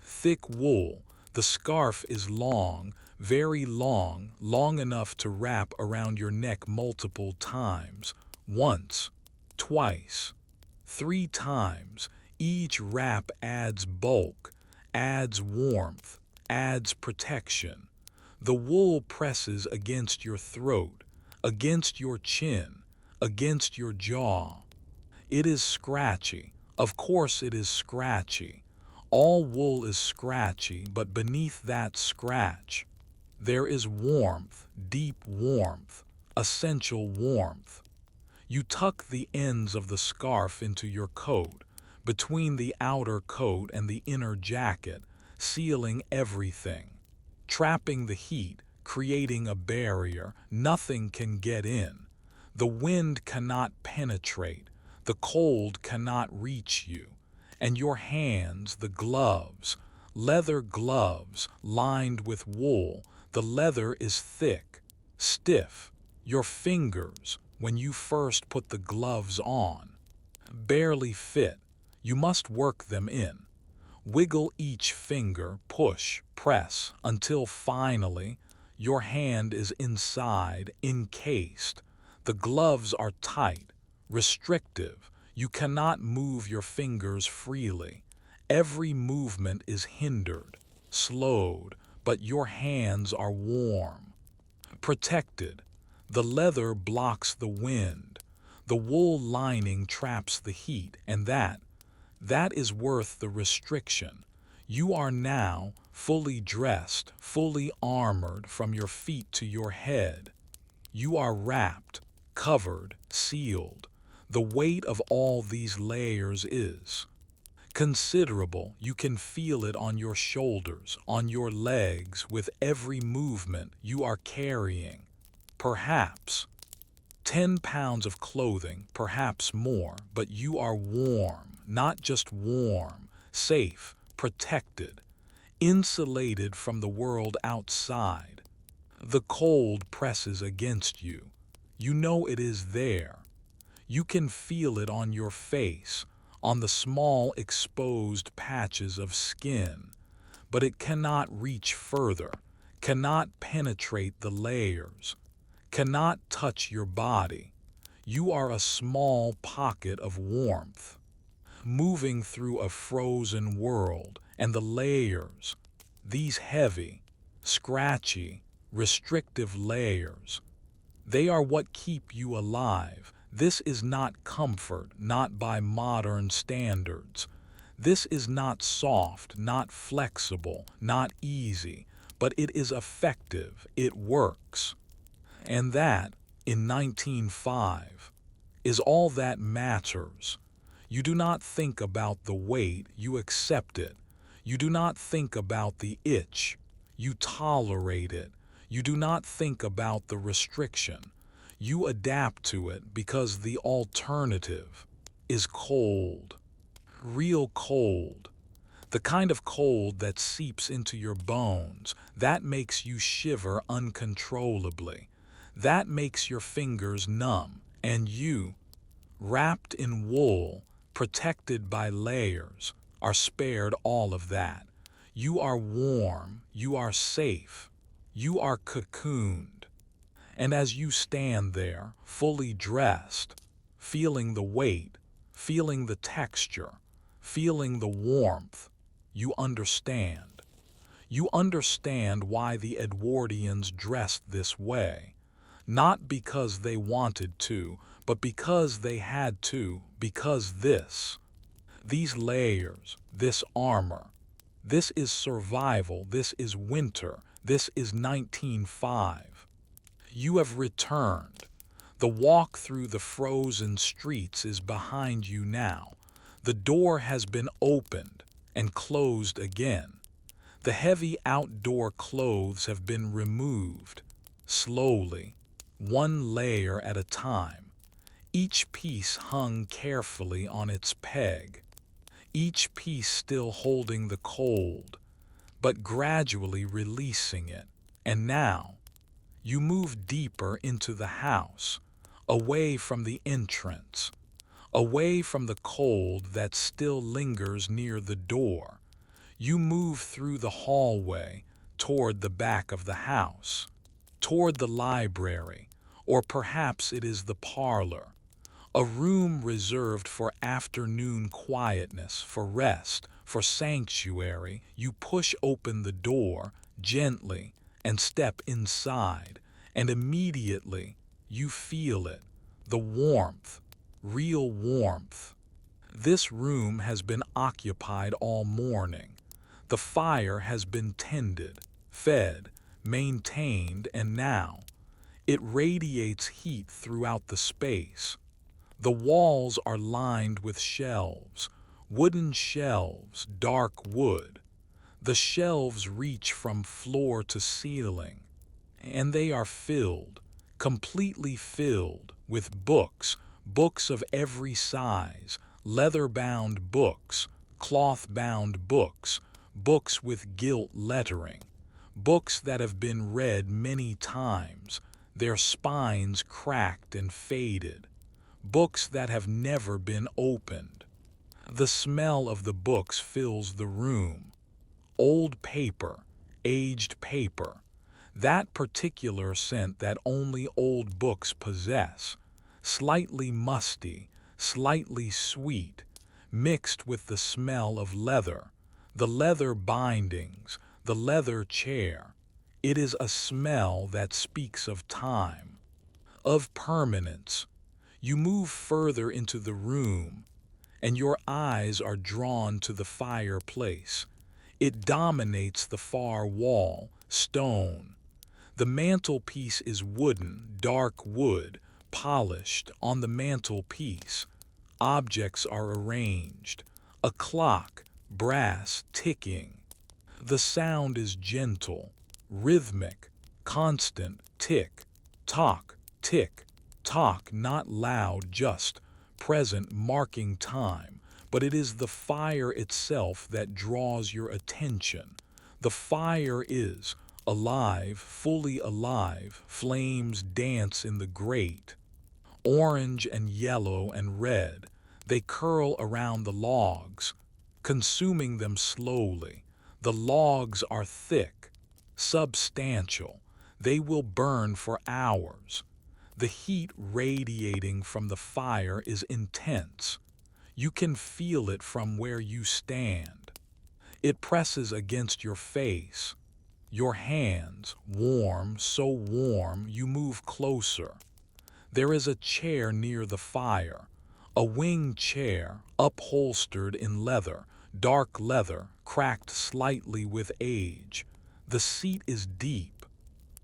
thick wool. The scarf is long, very long, long enough to wrap around your neck multiple times, once, twice, 3 times. Each wrap adds bulk, adds warmth, adds protection. The wool presses against your throat, against your chin, against your jaw. It is scratchy. Of course it is scratchy. All wool is scratchy, but beneath that scratch, there is warmth, deep warmth, essential warmth. You tuck the ends of the scarf into your coat, between the outer coat and the inner jacket, sealing everything, trapping the heat, creating a barrier. Nothing can get in. The wind cannot penetrate. The cold cannot reach you. And your hands, the gloves, leather gloves lined with wool, the leather is thick, stiff. Your fingers, when you first put the gloves on, barely fit. You must work them in. Wiggle each finger, push, press, until finally your hand is inside, encased. The gloves are tight, restrictive. You cannot move your fingers freely. Every movement is hindered, slowed, but your hands are warm, protected. The leather blocks the wind. The wool lining traps the heat, and that is worth the restriction. You are now fully dressed, fully armored from your feet to your head. You are wrapped, covered, sealed. The weight of all these layers is considerable. You can feel it on your shoulders, on your legs, with every movement you are carrying. Perhaps 10 pounds of clothing, perhaps more, but you are warm, not just warm, safe, protected, insulated from the world outside. The cold presses against you. You know it is there. You can feel it on your face, on the small exposed patches of skin, but it cannot reach further, cannot penetrate the layers, cannot touch your body. You are a small pocket of warmth, moving through a frozen world, and the layers, these heavy, scratchy, restrictive layers, they are what keep you alive. This is not comfort, not by modern standards. This is not soft, not flexible, not easy, but it is effective, it works. And that, in 1905, is all that matters. You do not think about the weight, you accept it. You do not think about the itch, you tolerate it. You do not think about the restriction. You adapt to it because the alternative is cold. Real cold. The kind of cold that seeps into your bones, that makes you shiver uncontrollably. That makes your fingers numb, and you, wrapped in wool, protected by layers, are spared all of that. You are warm, you are safe, you are cocooned. And as you stand there, fully dressed, feeling the weight, feeling the texture, feeling the warmth, you understand. You understand why the Edwardians dressed this way. Not because they wanted to, but because they had to, because these layers, this armor, this is survival, this is winter, this is 1905. You have returned. The walk through the frozen streets is behind you now. The door has been opened and closed again. The heavy outdoor clothes have been removed, slowly, one layer at a time. Each piece hung carefully on its peg, each piece still holding the cold, but gradually releasing it. And now, you move deeper into the house, away from the entrance, away from the cold that still lingers near the door. You move through the hallway toward the back of the house, toward the library, or perhaps it is the parlor, a room reserved for afternoon quietness, for rest, for sanctuary. You push open the door gently and step inside, and immediately you feel it, the warmth, real warmth. This room has been occupied all morning. The fire has been tended, fed, maintained, and now it radiates heat throughout the space. The walls are lined with shelves, wooden shelves, dark wood. The shelves reach from floor to ceiling, and they are filled, completely filled, with books, books of every size, leather-bound books, cloth-bound books, books with gilt lettering, books that have been read many times, their spines cracked and faded, books that have never been opened. The smell of the books fills the room. Old paper, aged paper, that particular scent that only old books possess, slightly musty, slightly sweet, mixed with the smell of leather, the leather bindings, the leather chair. It is a smell that speaks of time, of permanence. You move further into the room, and your eyes are drawn to the fireplace. It dominates the far wall, stone. The mantelpiece is wooden, dark wood, polished. On the mantelpiece, objects are arranged. A clock, brass, ticking. The sound is gentle, rhythmic, constant, tick, tock, tick, tock, not loud, just present, marking time. But it is the fire itself that draws your attention. The fire is alive, fully alive. Flames dance in the grate. Orange and yellow and red, they curl around the logs, consuming them slowly. The logs are thick, substantial. They will burn for hours. The heat radiating from the fire is intense. You can feel it from where you stand. It presses against your face. Your hands, warm, so warm, you move closer. There is a chair near the fire, a wing chair, upholstered in leather, dark leather, cracked slightly with age. The seat is deep.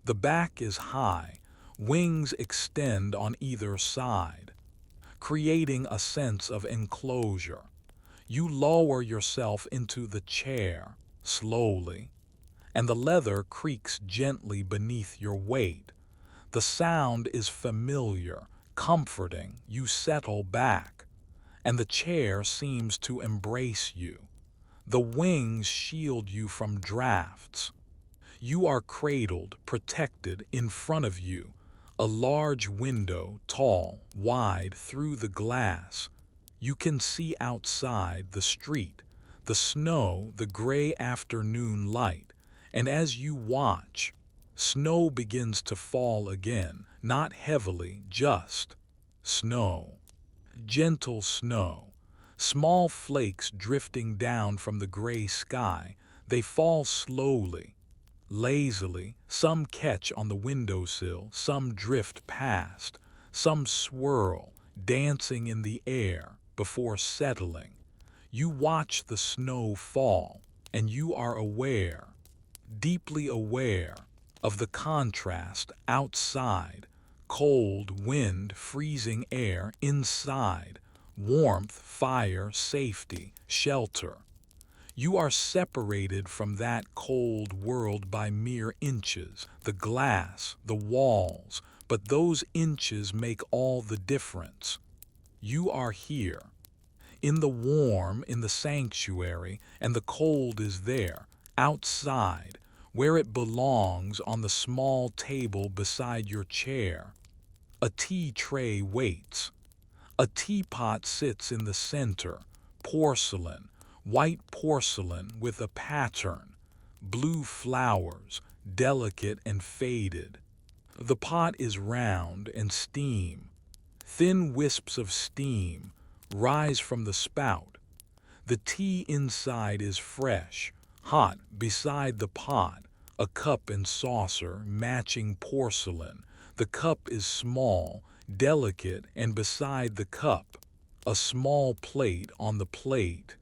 The back is high. Wings extend on either side, creating a sense of enclosure. You lower yourself into the chair, slowly, and the leather creaks gently beneath your weight. The sound is familiar, comforting. You settle back, and the chair seems to embrace you. The wings shield you from drafts. You are cradled, protected. In front of you, a large window, tall, wide, through the glass. You can see outside, the street, the snow, the gray afternoon light, and as you watch, snow begins to fall again, not heavily, just snow. Gentle snow. Small flakes drifting down from the gray sky. They fall slowly, lazily. Some catch on the windowsill, some drift past, some swirl, dancing in the air before settling. You watch the snow fall, and you are aware, deeply aware, of the contrast outside. Cold wind, freezing air. Inside, warmth, fire, safety, shelter. You are separated from that cold world by mere inches, the glass, the walls, but those inches make all the difference. You are here, in the warm, in the sanctuary, and the cold is there, outside, where it belongs, on the small table beside your chair. A tea tray waits. A teapot sits in the center, porcelain, white porcelain with a pattern, blue flowers, delicate and faded. The pot is round, and steam, thin wisps of steam, rise from the spout. The tea inside is fresh, hot. Beside the pot, a cup and saucer, matching porcelain. The cup is small, delicate, and beside the cup, a small plate on the plate.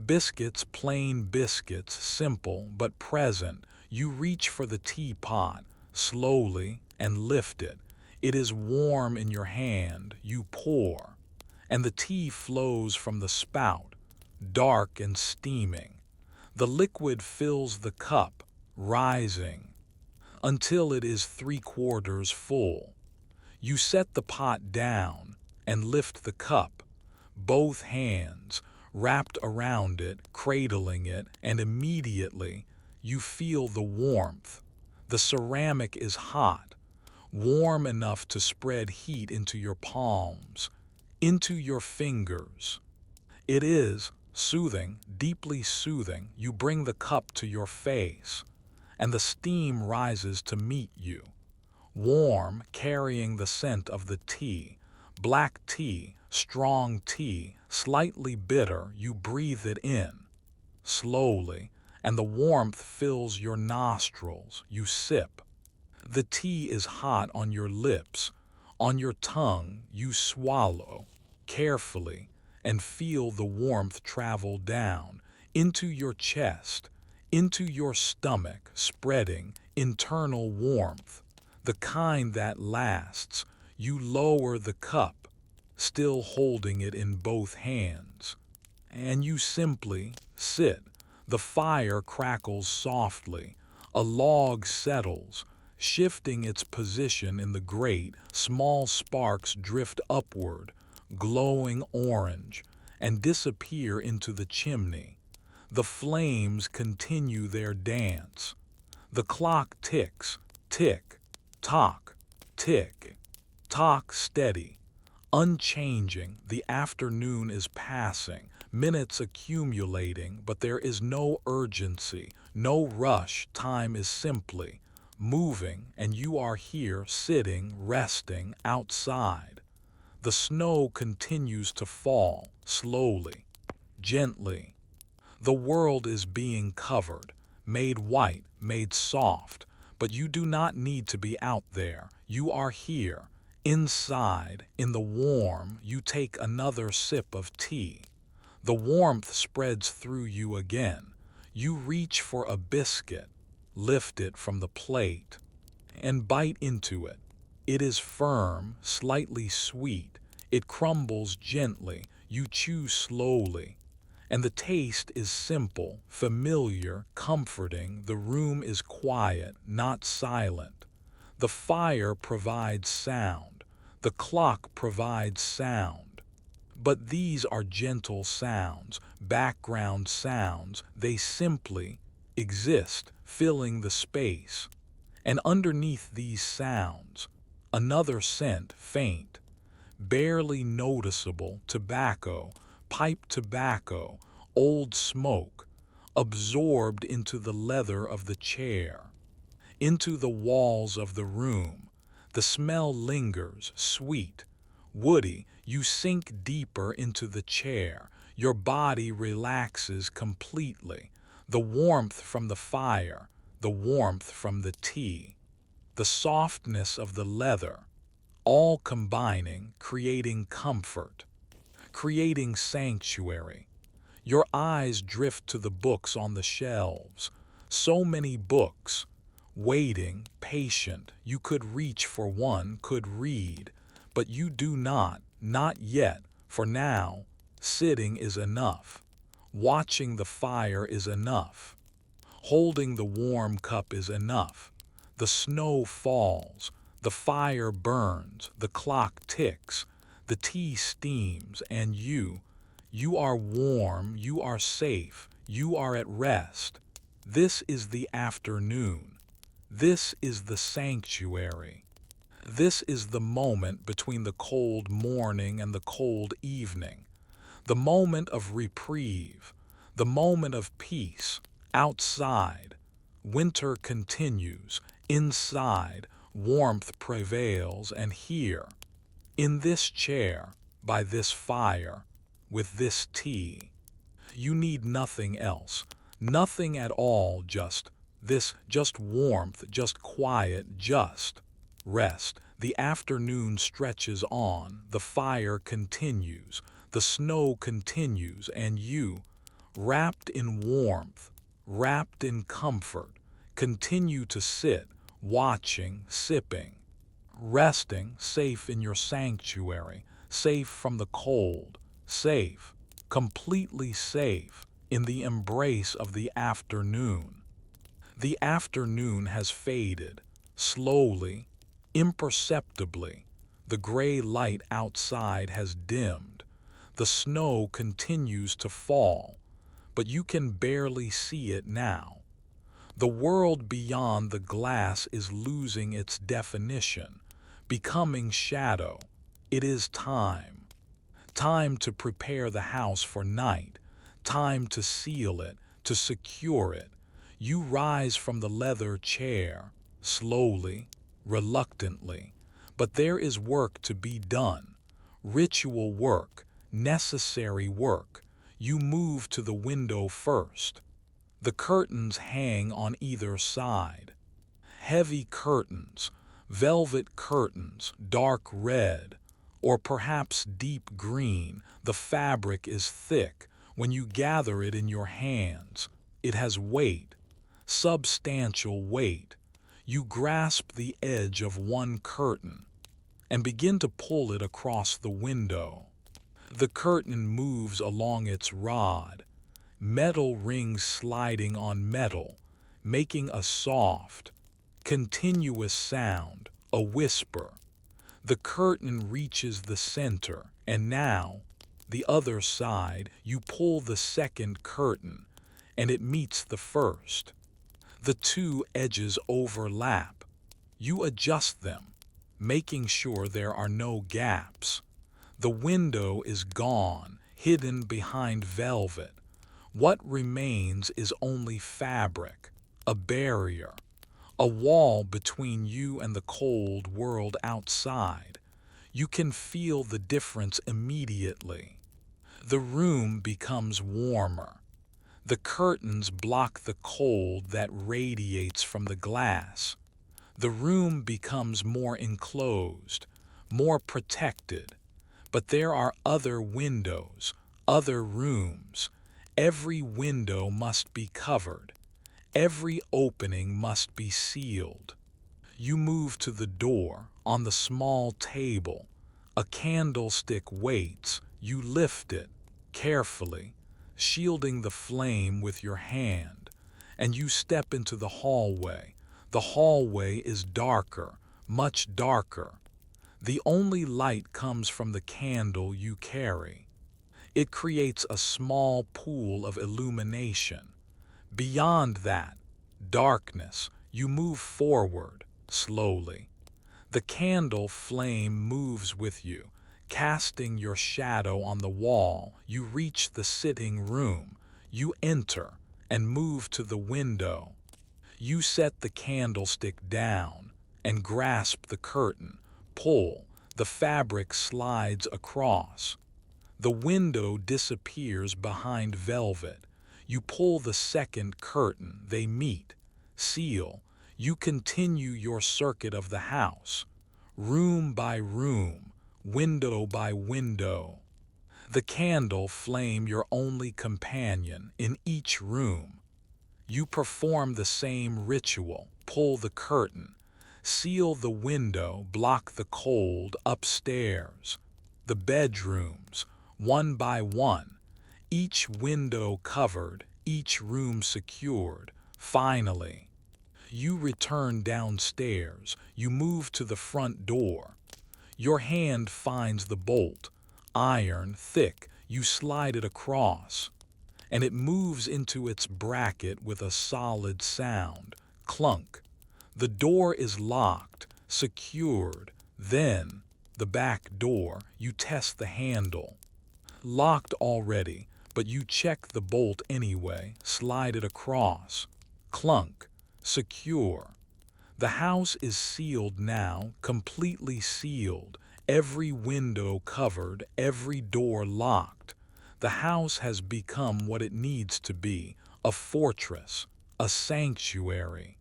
Biscuits, plain biscuits, simple but present. You reach for the teapot, slowly, and lift it. It is warm in your hand. You pour, and the tea flows from the spout, dark and steaming. The liquid fills the cup, rising, until it is 3/4 full. You set the pot down and lift the cup, both hands wrapped around it, cradling it, and immediately you feel the warmth. The ceramic is hot, warm enough to spread heat into your palms, into your fingers. It is soothing, deeply soothing. You bring the cup to your face, and the steam rises to meet you, warm, carrying the scent of the tea. Black tea, strong tea, slightly bitter. You breathe it in, slowly, and the warmth fills your nostrils. You sip. The tea is hot on your lips, on your tongue. You swallow, carefully, and feel the warmth travel down, into your chest, into your stomach, spreading internal warmth, the kind that lasts. You lower the cup, still holding it in both hands, and you simply sit. The fire crackles softly. A log settles, shifting its position in the grate. Small sparks drift upward, glowing orange, and disappear into the chimney. The flames continue their dance. The clock ticks, tick, tock, tick, tock, steady, unchanging. The afternoon is passing, minutes accumulating, but there is no urgency, no rush. Time is simply moving, and you are here, sitting, resting outside. The snow continues to fall, slowly, gently. The world is being covered, made white, made soft, but you do not need to be out there. You are here, inside, in the warm. You take another sip of tea. The warmth spreads through you again. You reach for a biscuit, lift it from the plate, and bite into it. It is firm, slightly sweet. It crumbles gently. You chew slowly, and the taste is simple, familiar, comforting. The room is quiet, not silent. The fire provides sound. The clock provides sound. But these are gentle sounds, background sounds. They simply exist, filling the space. And underneath these sounds, another scent, faint, barely noticeable. Tobacco, pipe tobacco, old smoke, absorbed into the leather of the chair, into the walls of the room. The smell lingers, sweet, woody. You sink deeper into the chair. Your body relaxes completely. The warmth from the fire, the warmth from the tea, the softness of the leather, all combining, creating comfort, creating sanctuary. Your eyes drift to the books on the shelves. So many books, waiting, patient. You could reach for one, could read, but you do not yet. For now, sitting is enough. Watching the fire is enough. Holding the warm cup is enough. The snow falls, the fire burns, the clock ticks, the tea steams, and you are warm, you are safe, you are at rest. This is the afternoon. This is the sanctuary. This is the moment between the cold morning and the cold evening. The moment of reprieve, the moment of peace. Outside, winter continues. Inside, warmth prevails. And here, in this chair, by this fire, with this tea, you need nothing else, nothing at all. Just this, just warmth, just quiet, just rest. The afternoon stretches on, the fire continues, the snow continues, and you, wrapped in warmth, wrapped in comfort, continue to sit, watching, sipping, resting, safe in your sanctuary, safe from the cold, safe, completely safe, in the embrace of the afternoon. The afternoon has faded, slowly, imperceptibly. The gray light outside has dimmed. The snow continues to fall, but you can barely see it now. The world beyond the glass is losing its definition, becoming shadow. It is time. Time to prepare the house for night. Time to seal it, to secure it. You rise from the leather chair, slowly, reluctantly. But there is work to be done. Ritual work, necessary work. You move to the window first. The curtains hang on either side. Heavy curtains, velvet curtains, dark red, or perhaps deep green. The fabric is thick. When you gather it in your hands, it has weight, substantial weight. You grasp the edge of one curtain and begin to pull it across the window. The curtain moves along its rod, metal rings sliding on metal, making a soft, continuous sound, a whisper. The curtain reaches the center, and now, the other side, you pull the second curtain, and it meets the first. The two edges overlap. You adjust them, making sure there are no gaps. The window is gone, hidden behind velvet. What remains is only fabric, a barrier, a wall between you and the cold world outside. You can feel the difference immediately. The room becomes warmer. The curtains block the cold that radiates from the glass. The room becomes more enclosed, more protected. But there are other windows, other rooms. Every window must be covered. Every opening must be sealed. You move to the door. On the small table, a candlestick waits. You lift it, carefully, shielding the flame with your hand, and you step into the hallway. The hallway is darker, much darker. The only light comes from the candle you carry. It creates a small pool of illumination. Beyond that, darkness. You move forward, slowly. The candle flame moves with you, casting your shadow on the wall. You reach the sitting room. You enter and move to the window. You set the candlestick down and grasp the curtain. Pull. The fabric slides across. The window disappears behind velvet. You pull the second curtain. They meet. Seal. You continue your circuit of the house, room by room, window by window. The candle flame your only companion in each room. You perform the same ritual. Pull the curtain, seal the window, block the cold. Upstairs, the bedrooms, one by one, each window covered, each room secured. Finally, you return downstairs. You move to the front door. Your hand finds the bolt, iron, thick. You slide it across, and it moves into its bracket with a solid sound. Clunk. The door is locked, secured. Then, the back door. You test the handle. Locked already, but you check the bolt anyway. Slide it across. Clunk. Secure. The house is sealed now, completely sealed. Every window covered, every door locked. The house has become what it needs to be, a fortress, a sanctuary,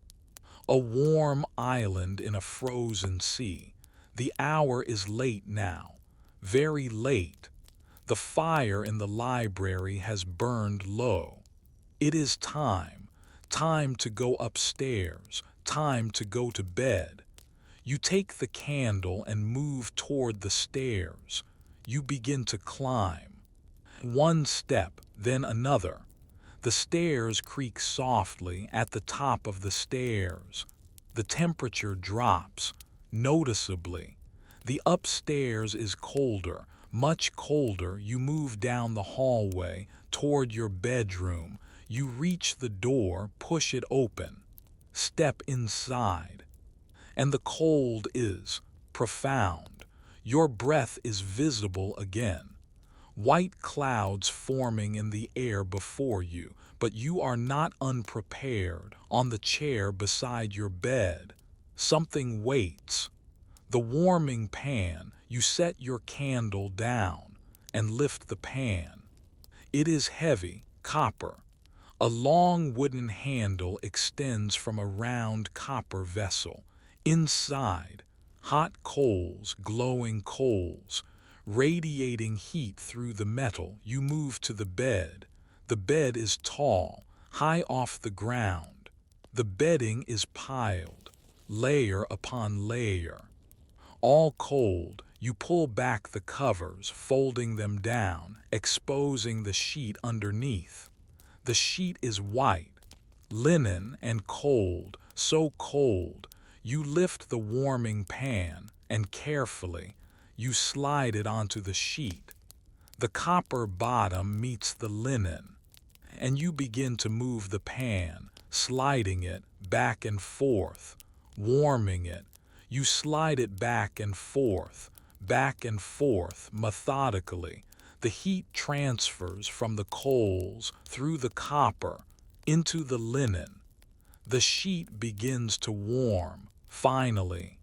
a warm island in a frozen sea. The hour is late now, very late. The fire in the library has burned low. It is time to go upstairs, time to go to bed. You take the candle and move toward the stairs. You begin to climb. One step, then another. The stairs creak softly at the top of the stairs. The temperature drops, noticeably. The upstairs is colder, much colder. You move down the hallway toward your bedroom. You reach the door, push it open. Step inside. And the cold is profound. Your breath is visible again. White clouds forming in the air before you, but you are not unprepared. On the chair beside your bed, something waits. The warming pan. You set your candle down and lift the pan. It is heavy, copper. A long wooden handle extends from a round copper vessel. Inside, hot coals, glowing coals, radiating heat through the metal. You move to the bed. The bed is tall, high off the ground. The bedding is piled, layer upon layer. All cold, you pull back the covers, folding them down, exposing the sheet underneath. The sheet is white, linen and cold, so cold. You lift the warming pan, and carefully, you slide it onto the sheet. The copper bottom meets the linen, and you begin to move the pan, sliding it back and forth, warming it. You slide it back and forth, methodically. The heat transfers from the coals through the copper into the linen. The sheet begins to warm, finally.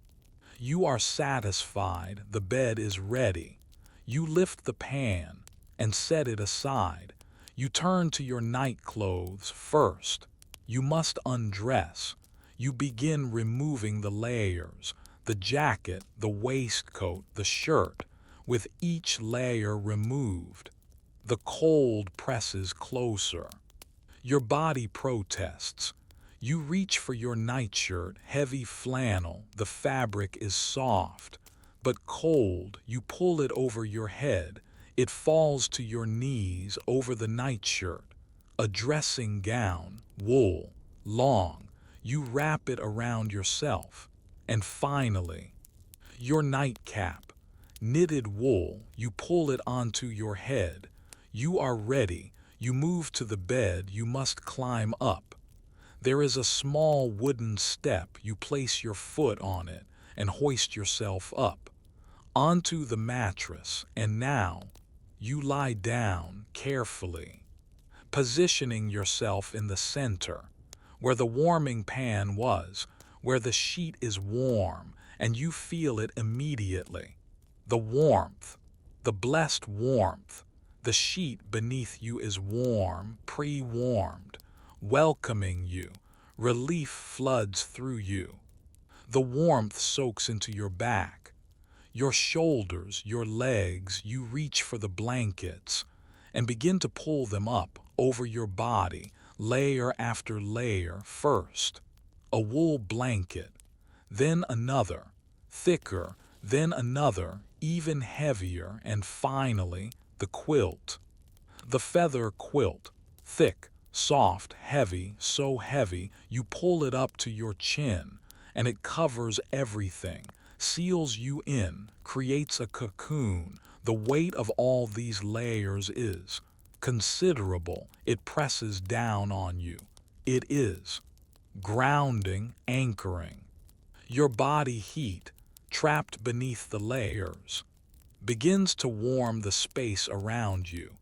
You are satisfied, the bed is ready. You lift the pan and set it aside. You turn to your night clothes first. You must undress. You begin removing the layers, the jacket, the waistcoat, the shirt. With each layer removed, the cold presses closer. Your body protests. You reach for your nightshirt, heavy flannel. The fabric is soft, but cold. You pull it over your head. It falls to your knees over the nightshirt. A dressing gown, wool, long. You wrap it around yourself. And finally, your nightcap. Knitted wool, you pull it onto your head. You are ready. You move to the bed. You must climb up. There is a small wooden step. You place your foot on it and hoist yourself up onto the mattress. And now you lie down carefully, positioning yourself in the center, where the warming pan was, where the sheet is warm, and you feel it immediately. The warmth, the blessed warmth. The sheet beneath you is warm, pre-warmed, welcoming you. Relief floods through you. The warmth soaks into your back, your shoulders, your legs. You reach for the blankets and begin to pull them up over your body, layer after layer. First, a wool blanket, then another, thicker, then another, even heavier, and finally, the quilt. The feather quilt, thick, soft, heavy, so heavy you pull it up to your chin, and it covers everything, seals you in, creates a cocoon. The weight of all these layers is considerable. It presses down on you. It is grounding, anchoring. Your body heat, trapped beneath the layers, begins to warm the space around you.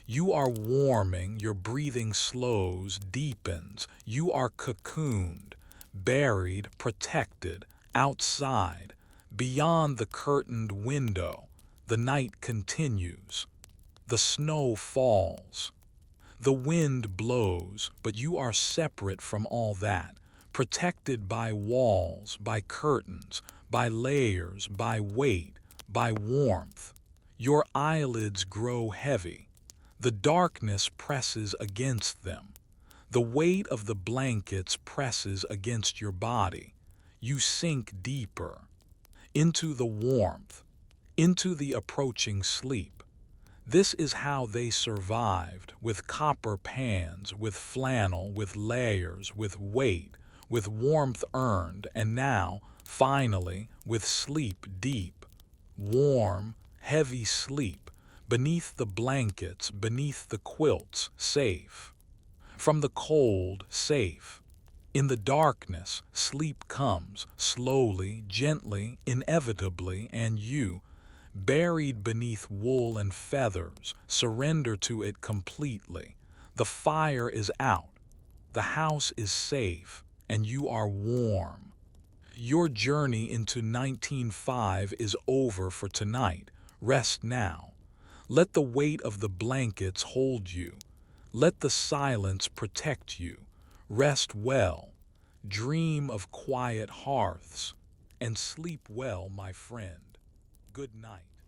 You are warming, your breathing slows, deepens. You are cocooned, buried, protected, outside, beyond the curtained window. The night continues. The snow falls. The wind blows, but you are separate from all that, protected by walls, by curtains, by layers, by weight, by warmth. Your eyelids grow heavy. The darkness presses against them. The weight of the blankets presses against your body. You sink deeper into the warmth, into the approaching sleep. This is how they survived, with copper pans, with flannel, with layers, with weight, with warmth earned, and now, finally, with sleep deep, warm, heavy sleep, beneath the blankets, beneath the quilts, safe. From the cold, safe. In the darkness, sleep comes, slowly, gently, inevitably, and you, buried beneath wool and feathers, surrender to it completely. The fire is out, the house is safe, and you are warm. Your journey into 1905 is over for tonight. Rest now. Let the weight of the blankets hold you. Let the silence protect you. Rest well. Dream of quiet hearths. And sleep well, my friend. Good night.